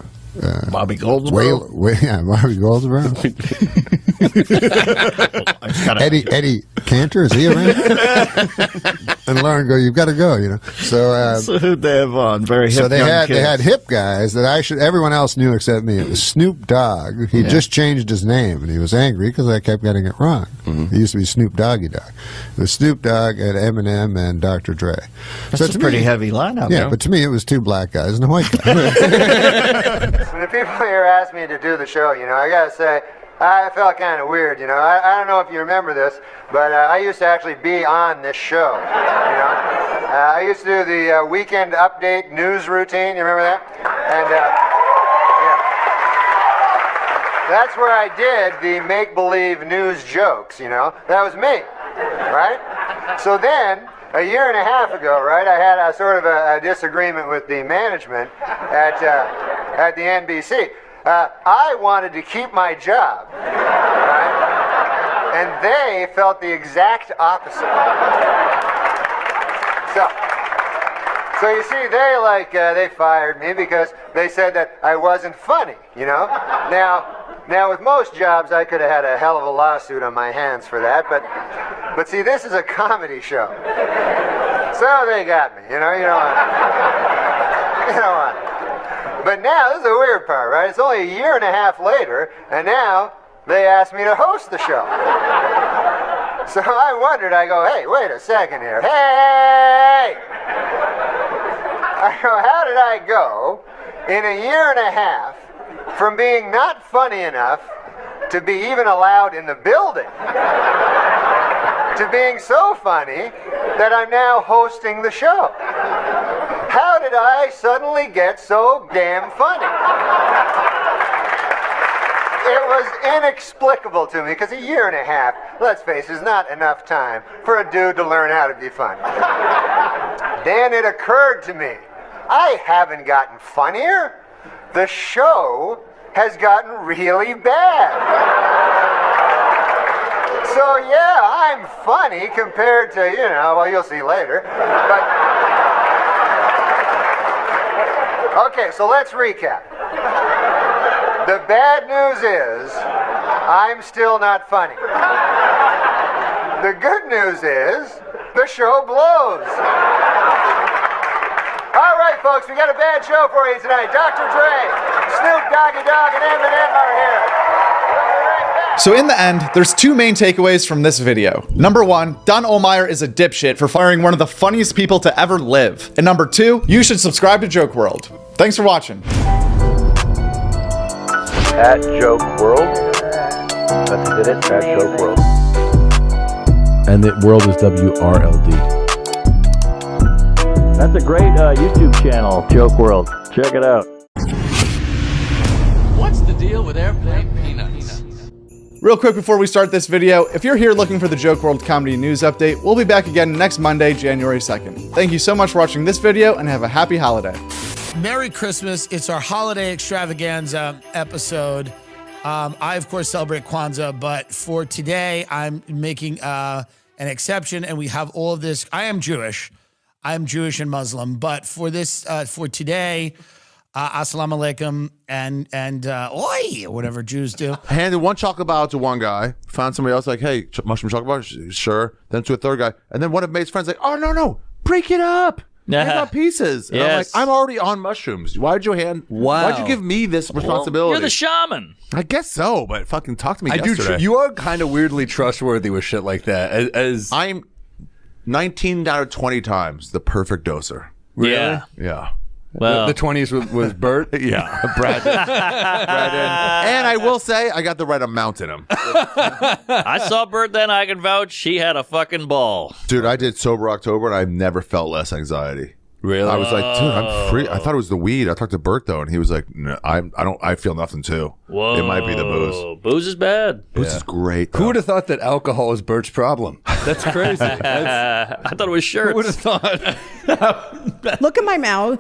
Bobby Goldsboro. Yeah, Bobby Goldsboro. Eddie Cantor, is he around? And Lauren go, "You've got to go," you know. So who'd they have on? Very hip. So they young kids. had hip guys that everyone else knew except me. It was Snoop Dogg. He just changed his name, and he was angry because I kept getting it wrong. Mm-hmm. It used to be Snoop Doggy Dogg. It was Snoop Dogg and Eminem and Dr. Dre. That's a pretty heavy lineup. Yeah, but to me it was 2 black guys and a white guy. When the people here asked me to do the show, you know, I gotta say, I felt kind of weird, you know. I don't know if you remember this, but I used to actually be on this show, you know. I used to do the Weekend Update news routine, you remember that? And, that's where I did the make-believe news jokes, you know. That was me, right? So then, a year and a half ago, right, I had a sort of a disagreement with the management at the NBC. I wanted to keep my job, right? And they felt the exact opposite. So you see, they fired me because they said that I wasn't funny, you know? Now with most jobs, I could have had a hell of a lawsuit on my hands for that, but see, this is a comedy show. So they got me, you know what? But now, this is the weird part, right? It's only a year and a half later, and now they asked me to host the show. So I wondered, I go, hey, wait a second here. Hey! I go, how did I go in a year and a half from being not funny enough to be even allowed in the building to being so funny that I'm now hosting the show? How did I suddenly get so damn funny? It was inexplicable to me, because a year and a half, let's face it, is not enough time for a dude to learn how to be funny. Then it occurred to me, I haven't gotten funnier. The show has gotten really bad. So yeah, I'm funny compared to, well, you'll see later. But okay, so let's recap. The bad news is, I'm still not funny. The good news is, the show blows. All right, folks, we got a bad show for you tonight. Dr. Dre, Snoop Doggy Dogg, and Eminem are here. So in the end, there's two main takeaways from this video. Number one, Don Ohlmeyer is a dipshit for firing one of the funniest people to ever live. And number two, you should subscribe to Joke WRLD. Thanks for watching. At Joke WRLD. That's it, at Joke WRLD. And the world is WRLD. That's a great YouTube channel, Joke WRLD. Check it out. What's the deal with airplane peanuts? Real quick before we start this video, if you're here looking for the Joke WRLD Comedy News Update, we'll be back again next Monday, January 2nd. Thank you so much for watching this video, and have a happy holiday. Merry Christmas. It's our holiday extravaganza episode. I, of course, celebrate Kwanzaa, but for today, I'm making an exception, and we have all of this. I am Jewish. I'm Jewish and Muslim, but for this, for today, assalamu alaikum and oi, whatever Jews do. I handed one chocolate bar to one guy, found somebody else like, hey, mushroom chocolate bar? Sure. Then to a third guy. And then one of mate's friends like, oh, no, break it up. Hand out pieces. And I'm like, I'm already on mushrooms. Why'd you give me this responsibility? You're the shaman. I guess so, but fucking talk to me yesterday. You are kind of weirdly trustworthy with shit like that. As I'm 19 out of 20 times the perfect doser. Really? Yeah. Yeah. Well, the 20s was Bert. Yeah, Brad. And I will say, I got the right amount in him. I saw Bert then. I can vouch. She had a fucking ball. Dude, I did Sober October, and I've never felt less anxiety. Really? I was like, dude, I'm free. I thought it was the weed. I talked to Bert though, and he was like, no, I feel nothing too. Whoa. It might be the booze. Booze is bad. Booze is great. Though. Who would have thought that alcohol is Bert's problem? That's crazy. I thought it was shirts. Who would have thought? Look at my mouth.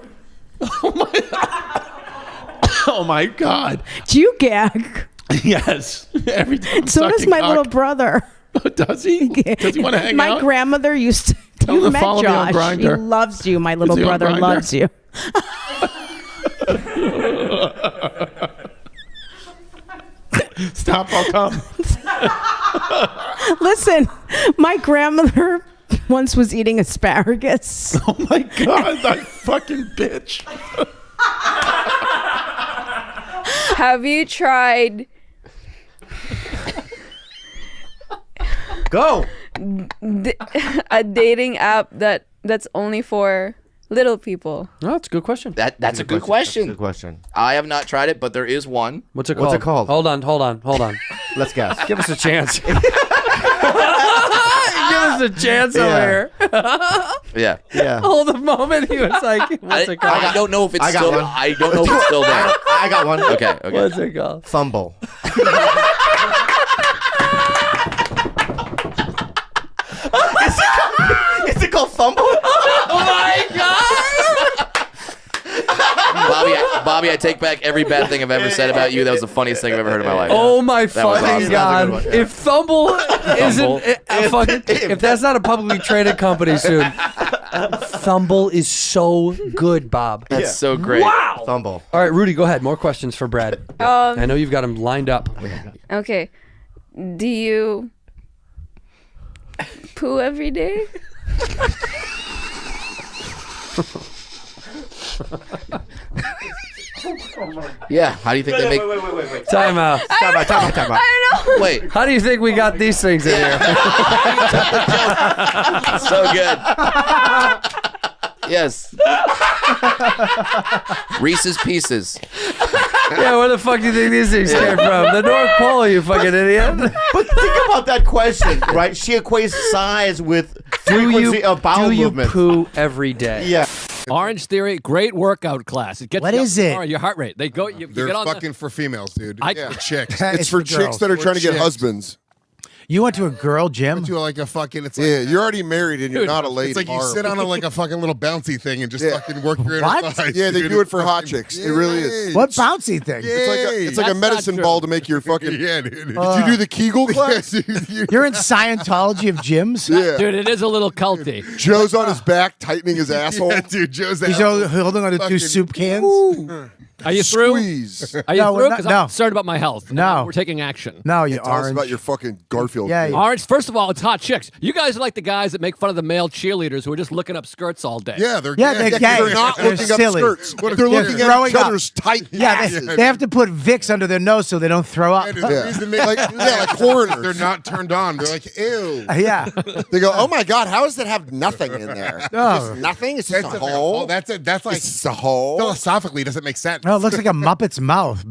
Oh my God. Do you gag? Yes. Every time. So does my little brother. Does he? Does he want to hang my out? My grandmother used to. Tell him you to met follow me on Josh. He Grindr. loves you. My little brother loves you. Stop, I'll come. Listen, my grandmother once was eating asparagus. Oh my God, that fucking bitch. Have you tried Go a dating app that's only for little people? Oh, that's a good question. That's a good question. Good question. I have not tried it, but there is one. What's it called? Hold on. Let's guess. Give us a chance. Give us a chance over here. Yeah. Hold the moment he was like, what's it called? I don't know if it's still. I don't know if it's still there. I got one. Okay. What's it called? Fumble. Is it called Fumble? Oh my God! Bobby, I take back every bad thing I've ever said about you. That was the funniest thing I've ever heard in my life. Oh my fucking awesome. God! If Fumble isn't if that's not a publicly traded company soon, Thumble is so good, Bob. That's so great. Wow. Thumble. All right, Rudy, go ahead. More questions for Brad. I know you've got them lined up. Okay. Do you poo every day? Yeah. How do you think they make? Wait. Time out. Time out. I don't know. Wait. How do you think we got these things in here? So good. Yes. Reese's Pieces. Yeah, where the fuck do you think these things came from? The North Pole, you fucking idiot. But think about that question, right? She equates size with frequency of bowel movement. Do you poo every day? Yeah. Orange Theory, great workout class. It gets What you is it? Your heart rate. They go. You They're get on fucking for females, dude. Yeah. For chicks. It's for for chicks girls. that are For trying to get chicks. husbands. You went to a girl gym? To like a fucking. It's like, you're already married and you're not a lady. It's like you sit on like a fucking little bouncy thing and just fucking work your inner What? thighs. Yeah, they do it for hot chicks. It really is. What bouncy thing? It's like a medicine ball to make your fucking. Yeah, dude. Did you do the Kegel class? You're in Scientology of gyms? Yeah. Dude, it is a little culty. Joe's on his back tightening his asshole. Yeah, dude, Joe's He's holding on to two soup cans? Are you through? Squeeze. Are you No, through? no, Because no. I'm concerned about my health. No. We're taking action. No, you Tell us orange. about your fucking Garfield. Yeah, kid. Orange, first of all, it's hot chicks. You guys are like the guys that make fun of the male cheerleaders who are just looking up skirts all day. Yeah, they're Yeah, they're gay. They're not They're looking silly. up skirts. They're They're looking at throwing each up. other's tight Yeah, asses. they have to put Vicks under their nose so they don't throw up. like coroners. They're not turned on. They're like, ew. Yeah. They go, oh my god, how does that have nothing in there? Oh. Just nothing? It's just a hole? Oh, that's like It's a hole? philosophically doesn't make sense. No, it looks like a Muppet's mouth.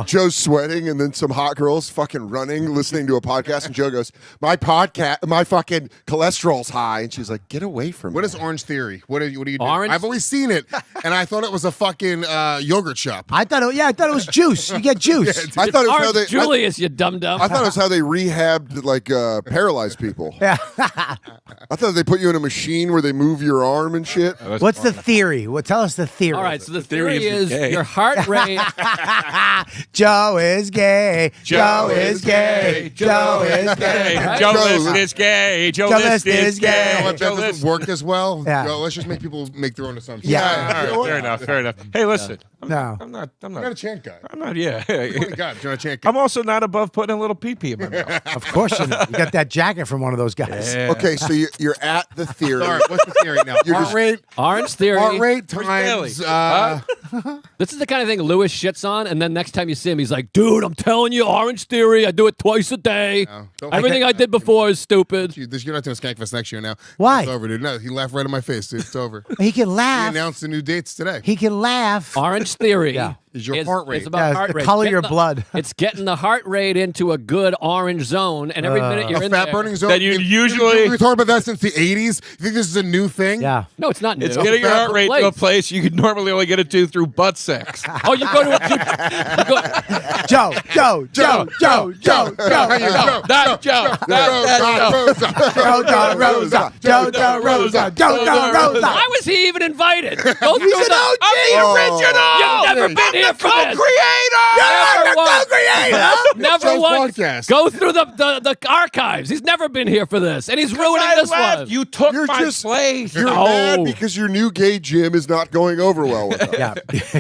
Joe's sweating, and then some hot girls fucking running, listening to a podcast, and Joe goes, my fucking cholesterol's high, and she's like, get away from me. What is Orange Theory? What are you doing? Orange? I've always seen it, and I thought it was a fucking yogurt shop. I thought it was juice. You get juice. I thought it was how Orange they. Julius, you dum-dum. I thought it was how they rehabbed like paralyzed people. Yeah. I thought they put you in a machine where they move your arm and shit. What's the theory? Tell us the theory. All right, so the theory is your heart rate. Joe is gay. Joe is gay. Joe is gay. Joe List is gay. Joe List is gay. You know what? That doesn't work as well. Yeah. Joe, let's just make people make their own assumptions. Yeah. All right, fair enough. Hey, listen. No. I'm not a chant guy. I'm not. Yeah. Oh my God, you're not a chant guy. I'm also not above putting a little pee-pee in my mouth. Of course you know. You got that jacket from one of those guys. Yeah. Okay, so you're at the theory. All right, what's the theory now? Heart rate. Orange Theory. Heart rate times. This is the kind of thing Lewis shits on, and then next time you see him, he's like, dude, I'm telling you, Orange Theory, I do it twice a day. Don't Everything I did before is stupid. You're not doing Skankfest next year now. Why? It's over, dude. No, he laughed right in my face, dude. It's over. He can laugh. He announced the new dates today. He can laugh. Orange Theory. Yeah. Is your heart rate. It's about heart rate. Color Getting your the- blood. It's getting the heart rate into a good orange zone, and every minute you're A in fat there. burning zone. That you usually- We've been talking about that since the 80s. You think this is a new thing? Yeah. No, it's not new. It's getting your heart rate to a place you could normally only get it to through butt sex. Oh, you go to a... Joe. That Joe. Why was he even invited? Go through He's an OG. I'm the original. You've never been here for this. Never once. Podcast. Go through the archives. He's never been here for this, and he's ruining I this left. one. You took You're my just- place. You're mad because your new gay gym is not going over well with us.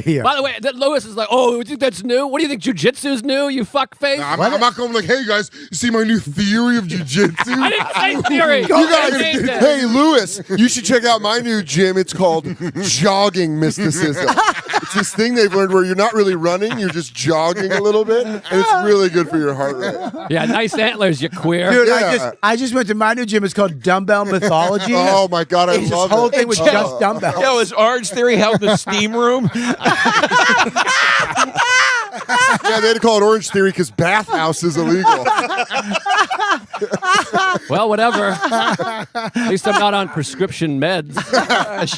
Yeah. By the way, that Lewis is like, oh, you think that's new? What do you think, jujitsu's new, you fuckface? I'm not going like, hey guys, you see my new theory of jujitsu? I didn't say theory. You guys, I named it. hey Lewis, you should check out my new gym. It's called jogging mysticism. It's this thing they've learned where you're not really running, you're just jogging a little bit, and it's really good for your heart rate. Yeah, nice antlers, you queer. Dude, Yeah. I just went to my new gym. It's called Dumbbell Mythology. Oh my god, I This love whole it. thing was just dumbbells. Yo, is Orange Theory held in the steam room? Yeah, they had to call it Orange Theory because bathhouse is illegal. Well, whatever. At least I'm not on prescription meds.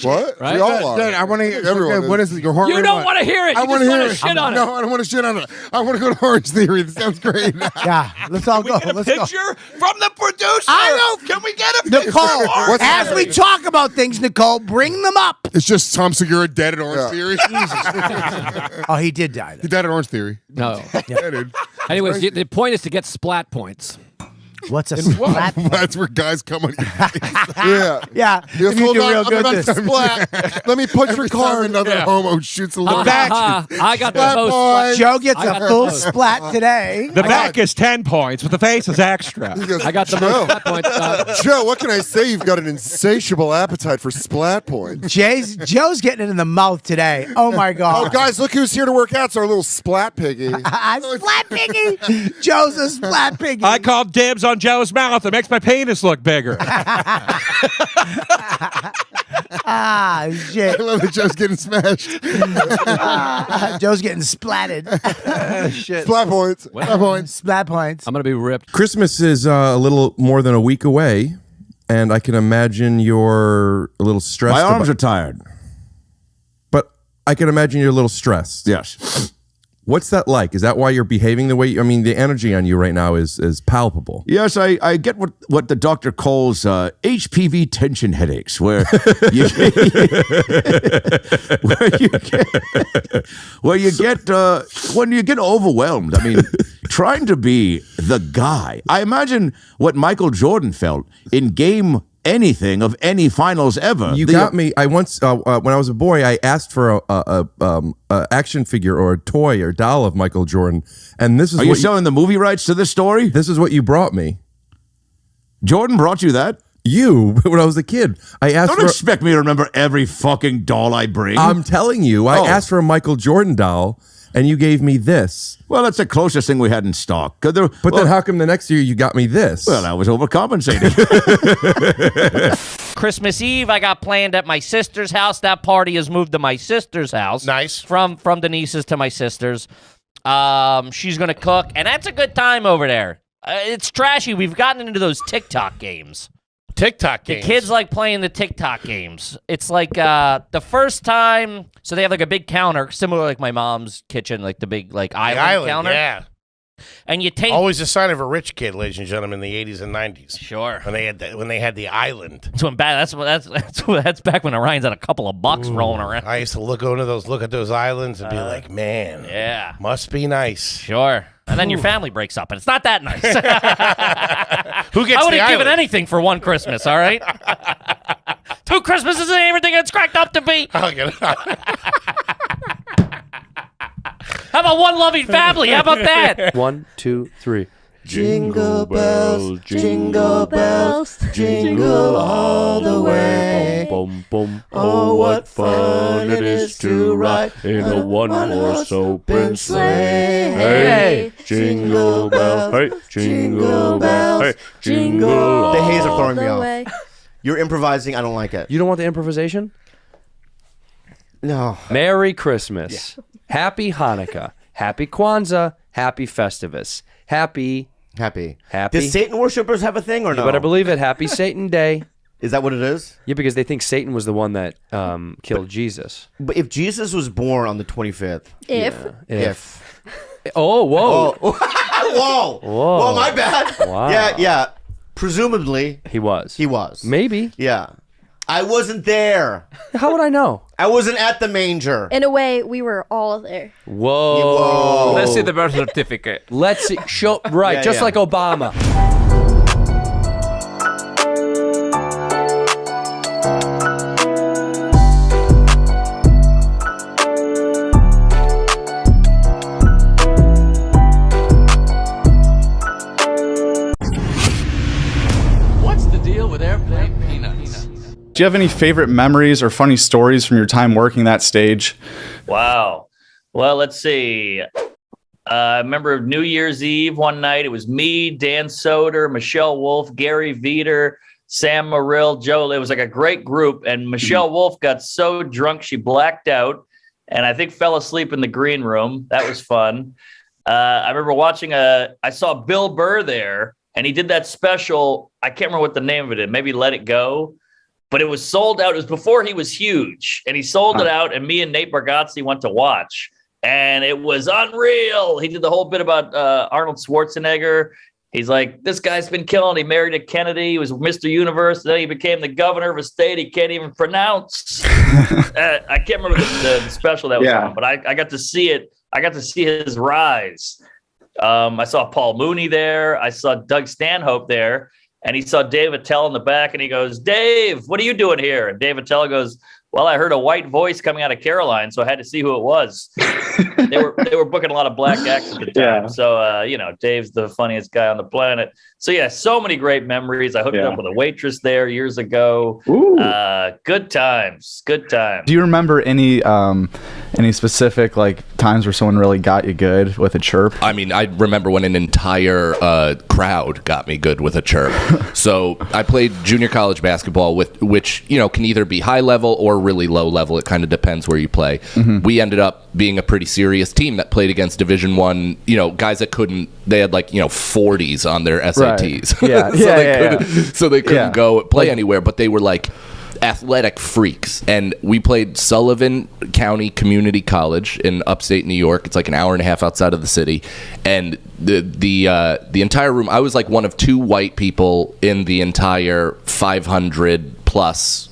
What? Right? We all are. Dad, I want to. Everyone What is it? Your heart rate? You don't want to hear it. I You want just to hear want it. to shit on it. No, I don't want to shit on it. I want to go to Orange Theory. This sounds great. Yeah, let's all go. Get a Let's go. picture from the producer. I know. Can we get a picture? Nicole, Orange as we Theory? talk about things, Nicole, bring them up. It's just Tom Segura dead at Orange Yeah. Theory. Oh, he did die. He died at Orange Theory. No. Yeah, dude. Anyways, the point is to get splat points. What's a And splat? That's where guys come on your face. Yeah. Yeah. Yes, if you hold do on, real I'm good about this. to splat. Let me punch your car. Another homo shoots a little. I got the Splat most. boys. Joe gets I got a the full most. splat today. The back is 10 points, but the face is extra. He goes, I got the Joe, most splat points. Joe, what can I say? You've got an insatiable appetite for splat points. Joe's getting it in the mouth today. Oh my Oh, God. guys, look who's here to work out. It's our little splat piggy. Splat piggy. Joe's a splat piggy. I called dibs on Joe's mouth. It makes my penis look bigger. Ah, shit. I love that Joe's getting smashed. Joe's getting splatted. Shit. Splat points. Splat points. Splat points. I'm gonna be ripped. Christmas is a little more than a week away, and I can imagine you're a little stressed. My arms are tired. But I can imagine you're a little stressed. Yes. What's that like? Is that why you're behaving the way? I mean, the energy on you right now is palpable. Yes, I get what the doctor calls HPV tension headaches, where you when you get overwhelmed. I mean, trying to be the guy. I imagine what Michael Jordan felt in game anything of any finals ever. You got me. I once, when I was a boy, I asked for a action figure or a toy or doll of Michael Jordan, and this is. Are you selling the movie rights to this story? This is what you brought me. Jordan brought you that? You, when I was a kid, I asked. Don't expect me to remember every fucking doll I bring. I'm telling you, I asked for a Michael Jordan doll, and you gave me this. Well, that's the closest thing we had in stock. But then how come the next year you got me this? Well, I was overcompensating. Christmas Eve, I got planned at my sister's house. That party has moved to my sister's house. Nice. From Denise's to my sister's. She's going to cook, and that's a good time over there. It's trashy. We've gotten into those TikTok games. TikTok games. The kids like playing the TikTok games. It's like the first time, so they have like a big counter, similar like my mom's kitchen, like the big like island counter. Yeah. And you take always a sign of a rich kid, ladies and gentlemen, in the 80s and 90s. Sure. When they had the island. That's back when Orion's had a couple of bucks rolling around. I used to look at those islands and be like, man, yeah, must be nice. Sure. And then your family breaks up, and it's not that nice. Who gets I wouldn't the give it island? anything for one Christmas, all right? 2 Christmases ain't everything it's cracked up to be. I'll get it. How about one loving family? How about that? 1, 2, 3. Jingle bells, jingle bells, jingle all the way. Boom, boom. Oh, what fun it is to ride in a one-horse open sleigh. Hey, jingle bells, hey, jingle bells, hey, jingle all The haze are throwing me the off. way. You're improvising. I don't like it. You don't want the improvisation? No. Merry Christmas. Happy Hanukkah. Happy Kwanzaa. Happy Festivus. Happy. Does Satan worshippers have a thing or no? You better believe it. Happy Satan Day. Is that what it is? Yeah, because they think Satan was the one that killed Jesus. But if Jesus was born on the 25th. If. Oh, whoa. Whoa. Whoa. My bad. Wow. Yeah. Presumably. He was. Maybe. Yeah. I wasn't there. How would I know? I wasn't at the manger. In a way, we were all there. Whoa. Let's see the birth certificate. Let's see. Show, right, Yeah, just yeah. like Obama. What's the deal with airplane peanuts? Do you have any favorite memories or funny stories from your time working that stage? Wow. Well, let's see. I remember New Year's Eve one night. It was me, Dan Soder, Michelle Wolf, Gary Veeder, Sam Morrill, Joe. It was like a great group. And Michelle Wolf got so drunk she blacked out and I think fell asleep in the green room. That was fun. I remember watching I saw Bill Burr there and he did that special. I can't remember what the name of it is. Maybe Let It Go. But it was sold out. It was before he was huge. And he sold it out. And me and Nate Bargatze went to watch. And it was unreal. He did the whole bit about Arnold Schwarzenegger. He's like, this guy's been killing. He married a Kennedy. He was Mr. Universe. Then he became the governor of a state he can't even pronounce. I can't remember the special that was on. But I got to see it. I got to see his rise. I saw Paul Mooney there. I saw Doug Stanhope there. And he saw Dave Attell in the back, and he goes, "Dave, what are you doing here?" And Dave Attell goes, "Well, I heard a white voice coming out of Caroline, so I had to see who it was." they were booking a lot of black acts at the time. So, Dave's the funniest guy on the planet. So, yeah, so many great memories. I hooked up with a waitress there years ago. Good times. Good times. Do you remember any specific like times where someone really got you good with a chirp? I mean, I remember when an entire crowd got me good with a chirp. So I played junior college basketball, which can either be high level or really low level. It kind of depends where you play. Mm-hmm. We ended up being a pretty serious team that played against Division I, guys that couldn't. They had 40s on their SATs. Right. So they couldn't go play anywhere, but they were athletic freaks. And we played Sullivan County Community College in upstate New York. It's an hour and a half outside of the city. And the entire room, I was one of two white people in the entire 500 plus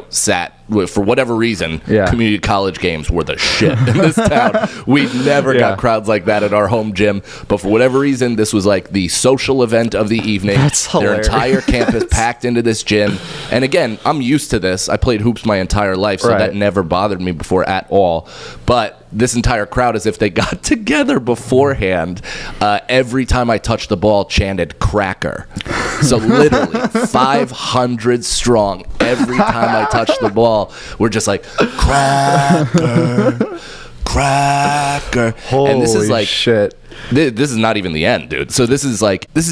sat. For whatever reason, community college games were the shit in this town. We never got crowds like that at our home gym. But for whatever reason, this was the social event of the evening. That's hilarious. Their entire campus packed into this gym. And again, I'm used to this. I played hoops my entire life, so that never bothered me before at all. But this entire crowd, as if they got together beforehand, every time I touched the ball, chanted "cracker." So literally 500 strong. Every time I touched the ball, we're just "cracker, cracker." Holy and this is shit. This is not even the end, dude. So this is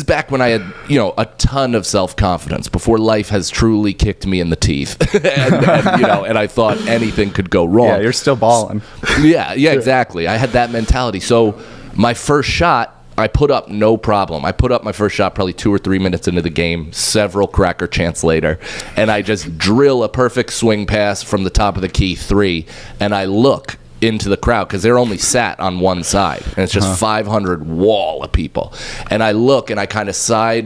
back when I had a ton of self-confidence, before life has truly kicked me in the teeth, and I thought anything could go wrong. Yeah, you're still balling. Yeah, exactly. I had that mentality. So my first shot, I put up no problem. I put up my first shot probably 2 or 3 minutes into the game, several cracker chants later, and I just drill a perfect swing pass from the top of the key 3, and I look into the crowd because they're only sat on one side, and it's just 500 wall of people. And I look, and I kind of hustle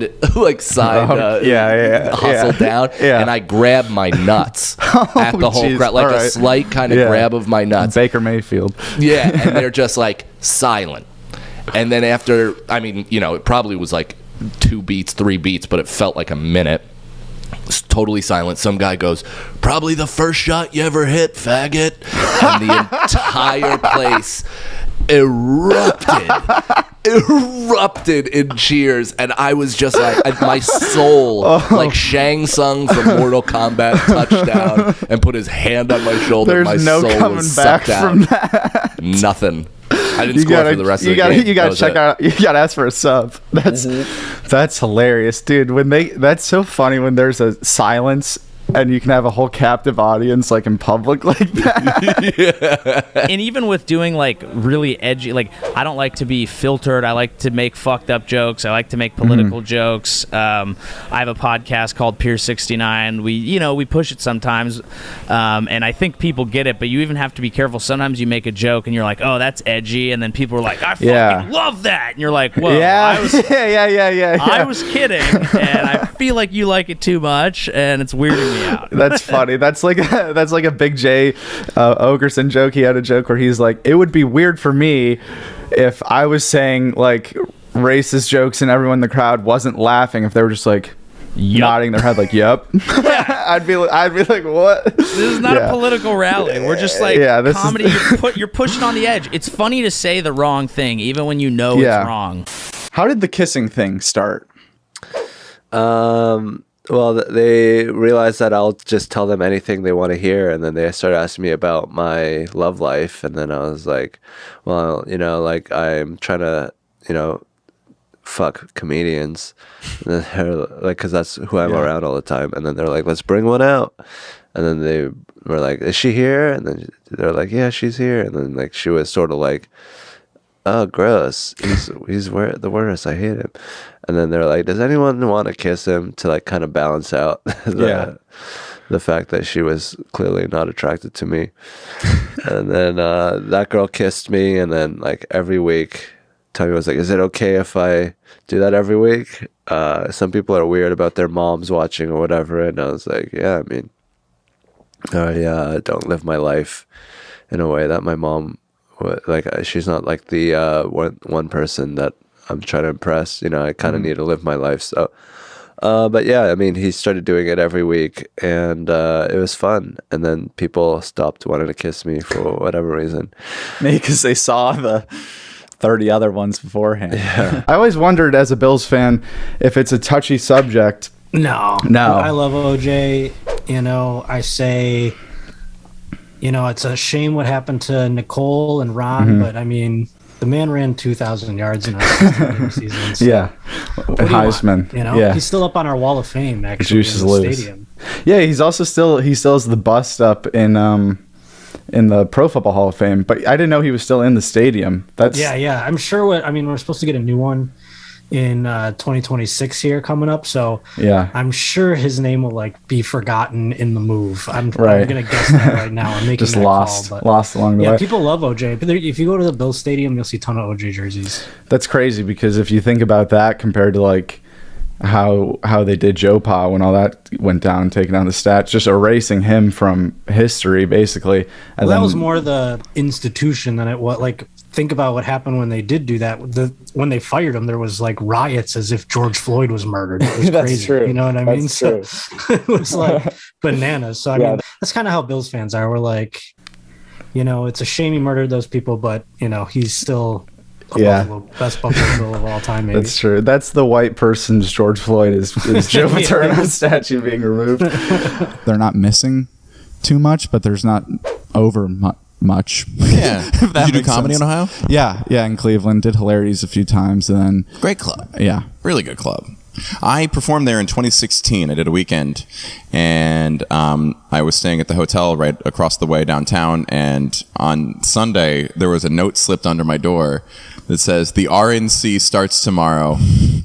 down, and I grab my nuts at the whole crowd, a slight kind of grab of my nuts. Baker Mayfield. Yeah, and they're just silent. And then after, it probably was 2 beats, 3 beats, but it felt like a minute. It's totally silent. Some guy goes, "Probably the first shot you ever hit, faggot." And the entire place erupted in cheers. And I was just my soul, Shang Tsung from Mortal Kombat, touched down and put his hand on my shoulder. There's my no soul coming was back sucked from out. that. Nothing. I didn't score for the rest of the game. You gotta check out. You gotta ask for a sub. That's hilarious, dude. That's so funny when there's a silence and you can have a whole captive audience in public like that. And even with doing really edgy, I don't like to be filtered. I like to make fucked up jokes. I like to make political jokes. I have a podcast called Pier 69. We push it sometimes, and I think people get it. But you even have to be careful. Sometimes you make a joke and you're like, "Oh, that's edgy," and then people are like, "I fucking love that," and you're like, "Whoa, I was kidding," and I feel like you like it too much, and it's weirding me out. That's funny. That's like a Big J Ogerson joke. He had a joke where he's like, "It would be weird for me if I was saying racist jokes and everyone in the crowd wasn't laughing, if they were just nodding their head "Yep." I'd be like, "What?" This is not a political rally. We're just comedy. You're pushing on the edge. It's funny to say the wrong thing even when you know it's wrong. How did the kissing thing start? Well, they realized that I'll just tell them anything they want to hear, and then they started asking me about my love life, and then I was like, well, I'm trying to, fuck comedians, and then they're because that's who I'm around all the time, and then they're like, let's bring one out, and then they were like, is she here? And then they're like, yeah, she's here, and then she was sort of like, oh, gross, he's the worst, I hate him. And then they're like, does anyone want to kiss him, to kind of balance out the fact that she was clearly not attracted to me. And then that girl kissed me, and then every week Tommy was like, is it okay if I do that every week? Some people are weird about their moms watching or whatever, and I was like, yeah, I don't live my life in a way that my mom would. She's not the one person that I'm trying to impress. You know, I kind of need to live my life. So, but yeah, I mean, he started doing it every week, and it was fun. And then people stopped wanting to kiss me for whatever reason. Maybe because they saw the 30 other ones beforehand. Yeah. I always wondered as a Bills fan if it's a touchy subject. No. I love OJ. You know, I say, you know, it's a shame what happened to Nicole and Ron, but I mean, the man ran 2,000 yards in a season. So Yeah. what do you Heisman. want, you know, Yeah. he's still up on our wall of fame, actually, Juice in is the loose. stadium. Yeah, he still has the bust up in the Pro Football Hall of Fame, but I didn't know he was still in the stadium. That's Yeah. I'm sure we're supposed to get a new one in 2026 here coming up. So Yeah. I'm sure his name will like be forgotten in the move. I'm Right. going to guess that right now. I'm making just that lost call, but lost along the yeah, way. people love OJ. But if you go to the Bills Stadium, you'll see a ton of OJ jerseys. That's crazy because if you think about that compared to like how they did Joe Pa when all that went down, taking down the stats, just erasing him from history basically. And Well, that was more the institution than it was like. Think about what happened when they did do that. When they fired him, there was like riots as if George Floyd was murdered. It was That's crazy. true. You know what I mean? That's true. So it was like bananas. So I mean, that's kind of how Bills fans are. We're like, you know, it's a shame he murdered those people, but you know, he's still best Buffalo Bill of all time. Maybe That's true. That's the white person's George Floyd is Joe Paterno's statue being removed. They're not missing too much, but there's not over much. Yeah. If that Did you do makes comedy sense. in Ohio? Yeah, in Cleveland. Did Hilarities a few times, and then Great club. Yeah. Really good club. I performed there in 2016. I did a weekend, and I was staying at the hotel right across the way downtown, and on Sunday, there was a note slipped under my door that says, "The RNC starts tomorrow.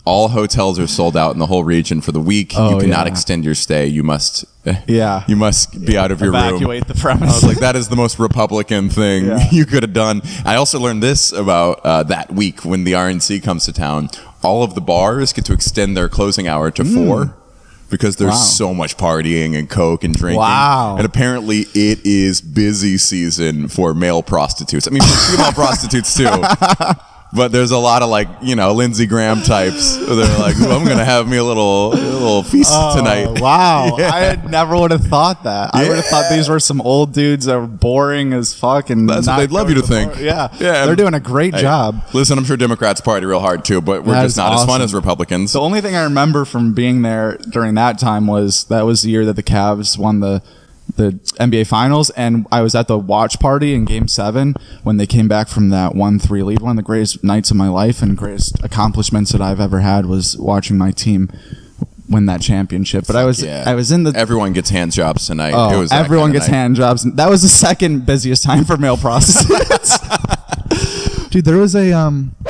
All hotels are sold out in the whole region for the week. Oh, you cannot yeah. extend your stay. You must Yeah. you must be out of your room. Evacuate the premise." I was like, that is the most Republican thing Yeah. you could have done. I also learned this about that week when the RNC comes to town. All of the bars get to extend their closing hour to 4 because there's Wow. so much partying and coke and drinking. Wow. And apparently it is busy season for male prostitutes. I mean, for female prostitutes too. But there's a lot of like, you know, Lindsey Graham types. They're like, "Ooh, I'm going to have me a little feast tonight." Wow. Yeah. I never would have thought that. I would have thought these were some old dudes that were boring as fuck. And That's what not they'd love you to going think. bar. Yeah. Yeah. They're doing a great Hey, job. Listen, I'm sure Democrats party real hard too, but we're That just is not as fun awesome. as Republicans. The only thing I remember from being there during that time was the year that the Cavs won the NBA Finals, and I was at the watch party in Game 7 when they came back from that 1-3 lead. One of the greatest nights of my life and greatest accomplishments that I've ever had was watching my team win that championship. But I was in the Everyone gets hand jobs tonight. Oh, It was that everyone kind of gets night. hand jobs. That was the second busiest time for male prostitutes. Dude, there was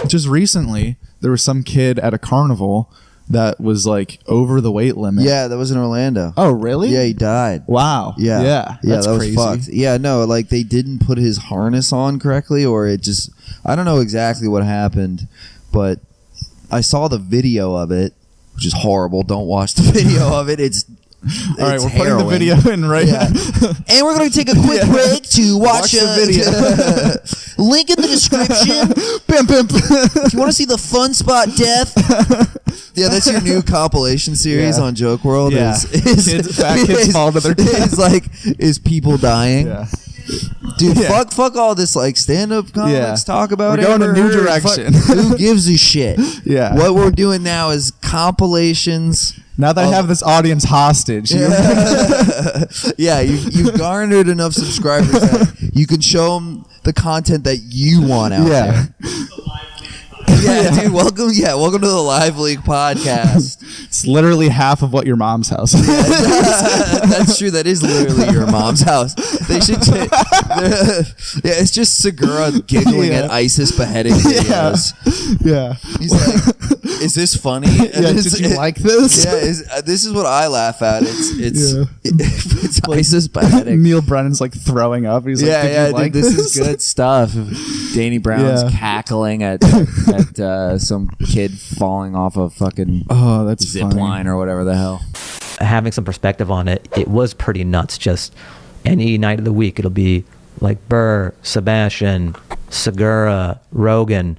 just recently there was some kid at a carnival that was like over the weight limit. Yeah, that was in Orlando. Oh, really? Yeah, he died. Wow. Yeah. Yeah. That's that was crazy. fucked. Yeah, no, like they didn't put his harness on correctly, or it just, I don't know exactly what happened, but I saw the video of it, which is horrible. Don't watch the video of it. All right, it's we're putting the harrowing. video in right now. And we're going to take a quick break to watch the video. link in the description. If you want to see the fun spot death. Yeah, that's your new compilation series Yeah. on Joke World. Yeah. Fat kids fall to their death. Is people dying. Yeah. Dude, Yeah. fuck all this like stand-up comics talk about We're it. going a Ever new heard? direction. Who gives a shit? Yeah. What we're doing now is compilations. Now that I have this audience hostage. Yeah, you've garnered enough subscribers that you can show them the content that you want out there. Yeah, dude, welcome to the Live League podcast. It's literally half of what your mom's house is. That's true. That is literally your mom's house. They should. Yeah, it's just Segura giggling at ISIS beheading videos. Yeah. He's like, "Is this funny? Yeah, did you like this? Yeah, this is what I laugh at. It's ISIS beheading. Neil Brennan's like throwing up. He's like, Yeah, "Did you like dude, this is good stuff." Danny Brown's Yeah. cackling at some kid falling off a fucking that's zip funny. line or whatever the hell. Having some perspective on it, it was pretty nuts. Just any night of the week, it'll be like Burr, Sebastian, Segura, Rogan.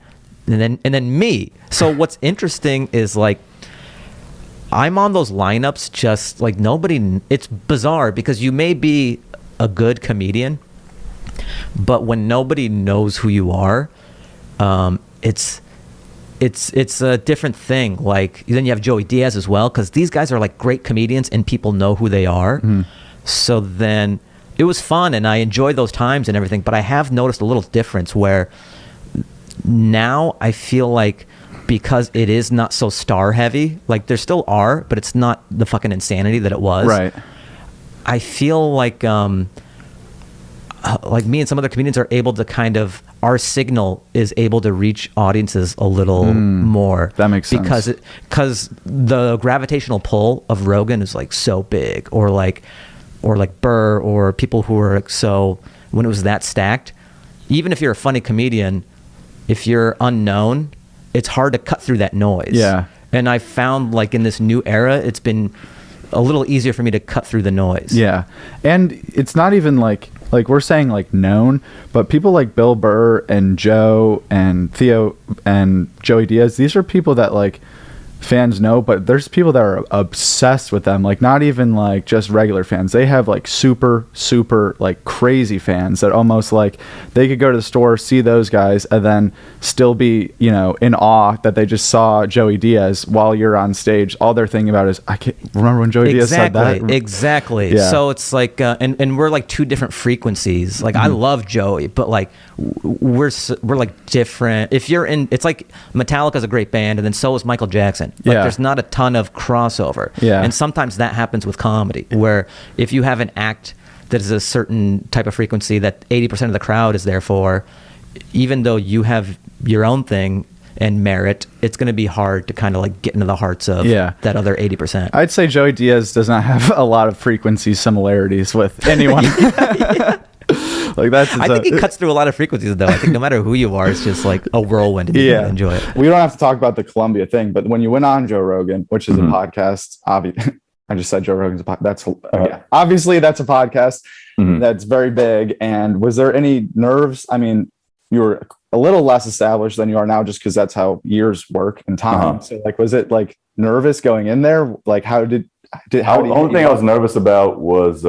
and then me. So what's interesting is like I'm on those lineups just like nobody. It's bizarre because you may be a good comedian, but when nobody knows who you are, it's a different thing. Like then you have Joey Diaz as well, because these guys are like great comedians and people know who they are. So then it was fun and I enjoyed those times and everything, but I have noticed a little difference where now I feel like because it is not so star heavy, like there still are, but it's not the fucking insanity that it was. Right. I feel like me and some other comedians are able to kind of, our signal is able to reach audiences a little more. That makes sense. Because the gravitational pull of Rogan is like so big, or like Burr, or people who are so, when it was that stacked, even if you're a funny comedian, if you're unknown, it's hard to cut through that noise. Yeah. And I found like in this new era, it's been a little easier for me to cut through the noise. Yeah. And it's not even like we're saying like known, but people like Bill Burr and Joe and Theo and Joey Diaz, these are people that like fans know, but there's people that are obsessed with them, like not even like just regular fans. They have like super like crazy fans that almost like they could go to the store, see those guys, and then still be, you know, in awe that they just saw Joey Diaz while you're on stage. All they're thinking about is, I can't remember when Joey Diaz said that. Exactly. Yeah. So it's like and we're like two different frequencies. Like I love Joey, but like we're like different. If you're in, it's like Metallica's a great band and then so is Michael Jackson. Like Yeah. there's not a ton of crossover. Yeah. And sometimes that happens with comedy, where if you have an act that is a certain type of frequency that 80% of the crowd is there for, even though you have your own thing and merit, it's going to be hard to kind of like get into the hearts of that other 80%. I'd say Joey Diaz does not have a lot of frequency similarities with anyone. Like that's. I think he cuts through a lot of frequencies, though. I think no matter who you are, it's just like a whirlwind, and you can enjoy it. We don't have to talk about the Columbia thing, but when you went on Joe Rogan, which is a podcast, I just said Joe Rogan's a podcast. That's obviously that's a podcast that's very big. And was there any nerves? I mean, you were a little less established than you are now, just because that's how years work and time. So, like, was it like nervous going in there? Like, The only thing I was nervous about was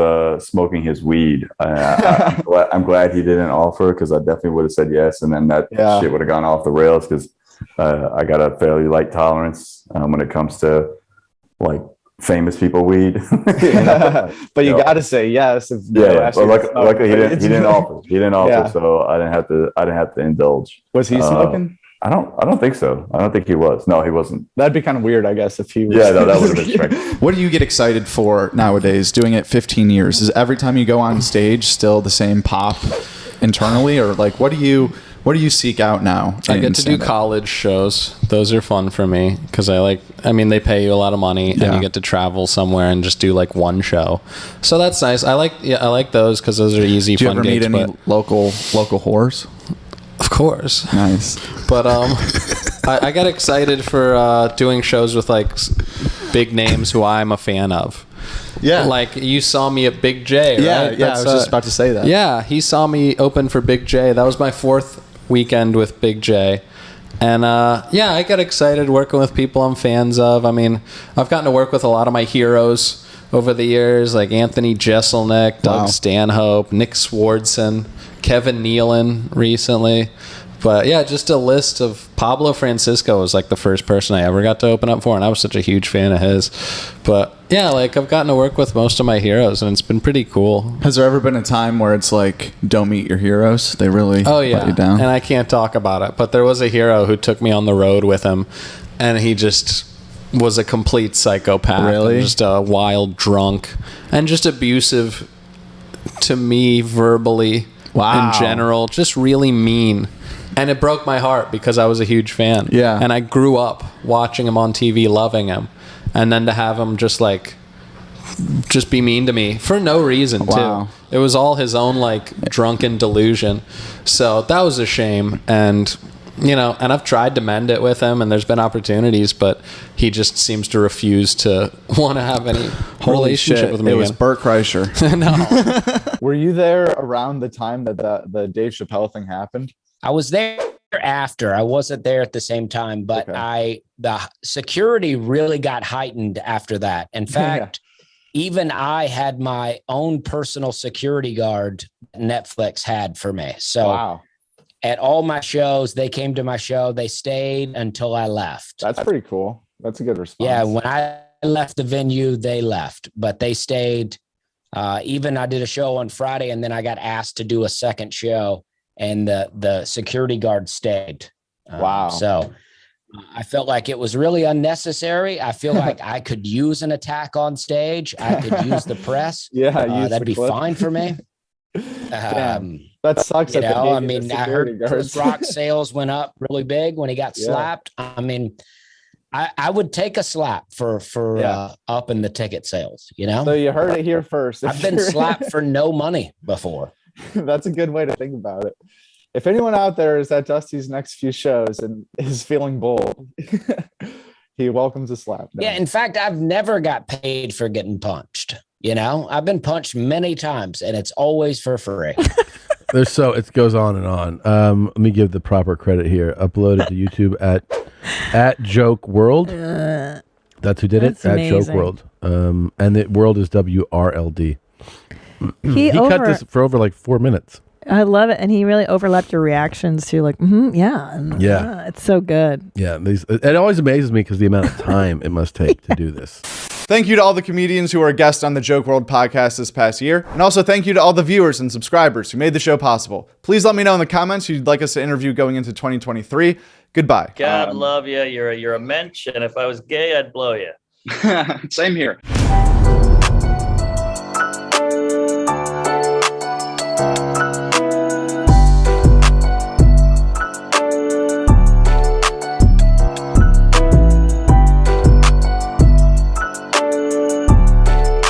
smoking his weed. I'm glad he didn't offer, because I definitely would have said yes, and then that shit would have gone off the rails, because I got a fairly light tolerance when it comes to like famous people weed. But you got to say yes. But luckily he didn't offer. He didn't offer, so I didn't have to indulge. Was he smoking? I don't think so. I don't think he was. No, he wasn't. That'd be kind of weird, I guess, if he was. Yeah, no, that would have been strange. What do you get excited for nowadays, doing it 15 years? Is every time you go on stage still the same pop internally, or like what do you seek out now? I get to do college shows. Those are fun for me because they pay you a lot of money and you get to travel somewhere and just do like one show. So that's nice. I like those because those are easy, do you fun ever gigs. meet any local whores? Of course. Nice. But I got excited for doing shows with like big names who I'm a fan of. Yeah. Like you saw me at Big J, right? Yeah, I was just about to say that. Yeah, he saw me open for Big J. That was my 4th weekend with Big J. And I got excited working with people I'm fans of. I mean, I've gotten to work with a lot of my heroes over the years, like Anthony Jeselnik, Doug Stanhope, Nick Swardson, Kevin Nealon recently. But yeah, just a list of Pablo Francisco was like the first person I ever got to open up for, and I was such a huge fan of his. But yeah, like I've gotten to work with most of my heroes, and it's been pretty cool. Has there ever been a time where it's like, don't meet your heroes? They really let you down? And I can't talk about it, but there was a hero who took me on the road with him, and he just was a complete psychopath. Really? And just a wild drunk, and just abusive to me verbally. In general, just really mean. And it broke my heart because I was a huge fan. Yeah. And I grew up watching him on TV, loving him. And then to have him just be mean to me for no reason, too. It was all his own, like, drunken delusion. So that was a shame. And, and I've tried to mend it with him, and there's been opportunities, but he just seems to refuse to want to have any relationship with me. It was Bert Kreischer. No. Were you there around the time that the Dave Chappelle thing happened? I was there. after. I wasn't there at the same time, but the security really got heightened after that. In fact, even I had my own personal security guard Netflix had for me. So at all my shows, they came to my show, they stayed until I left. That's pretty cool. That's a good response. Yeah, when I left the venue, they left, but they stayed. Even I did a show on Friday, and then I got asked to do a second show, and the security guard stayed. So I felt like it was really unnecessary. I feel like I could use an attack on stage. I could use the press. That'd be fine for me. That sucks. You know, I mean, I heard Chris Rock's sales went up really big when he got slapped. I mean, I would take a slap for upping the ticket sales, you know? So you heard it here first. I've been slapped for no money before. That's a good way to think about it. If anyone out there is at Dusty's next few shows and is feeling bold, he welcomes a slap. Yeah, in fact, I've never got paid for getting punched. You know, I've been punched many times, and it's always for free. It goes on and on. Let me give the proper credit here. Uploaded to YouTube at Joke WRLD. That's who did it. At Joke WRLD. And the world is WRLD. He cut this for over like 4 minutes. I love it, and he really overlapped your reactions to like, it's so good. Yeah, it always amazes me because the amount of time it must take to do this. Thank you to all the comedians who were guests on the Joke WRLD podcast this past year, and also thank you to all the viewers and subscribers who made the show possible. Please let me know in the comments who you'd like us to interview going into 2023. Goodbye. God love you. You're a mensch, and if I was gay, I'd blow you. Same here.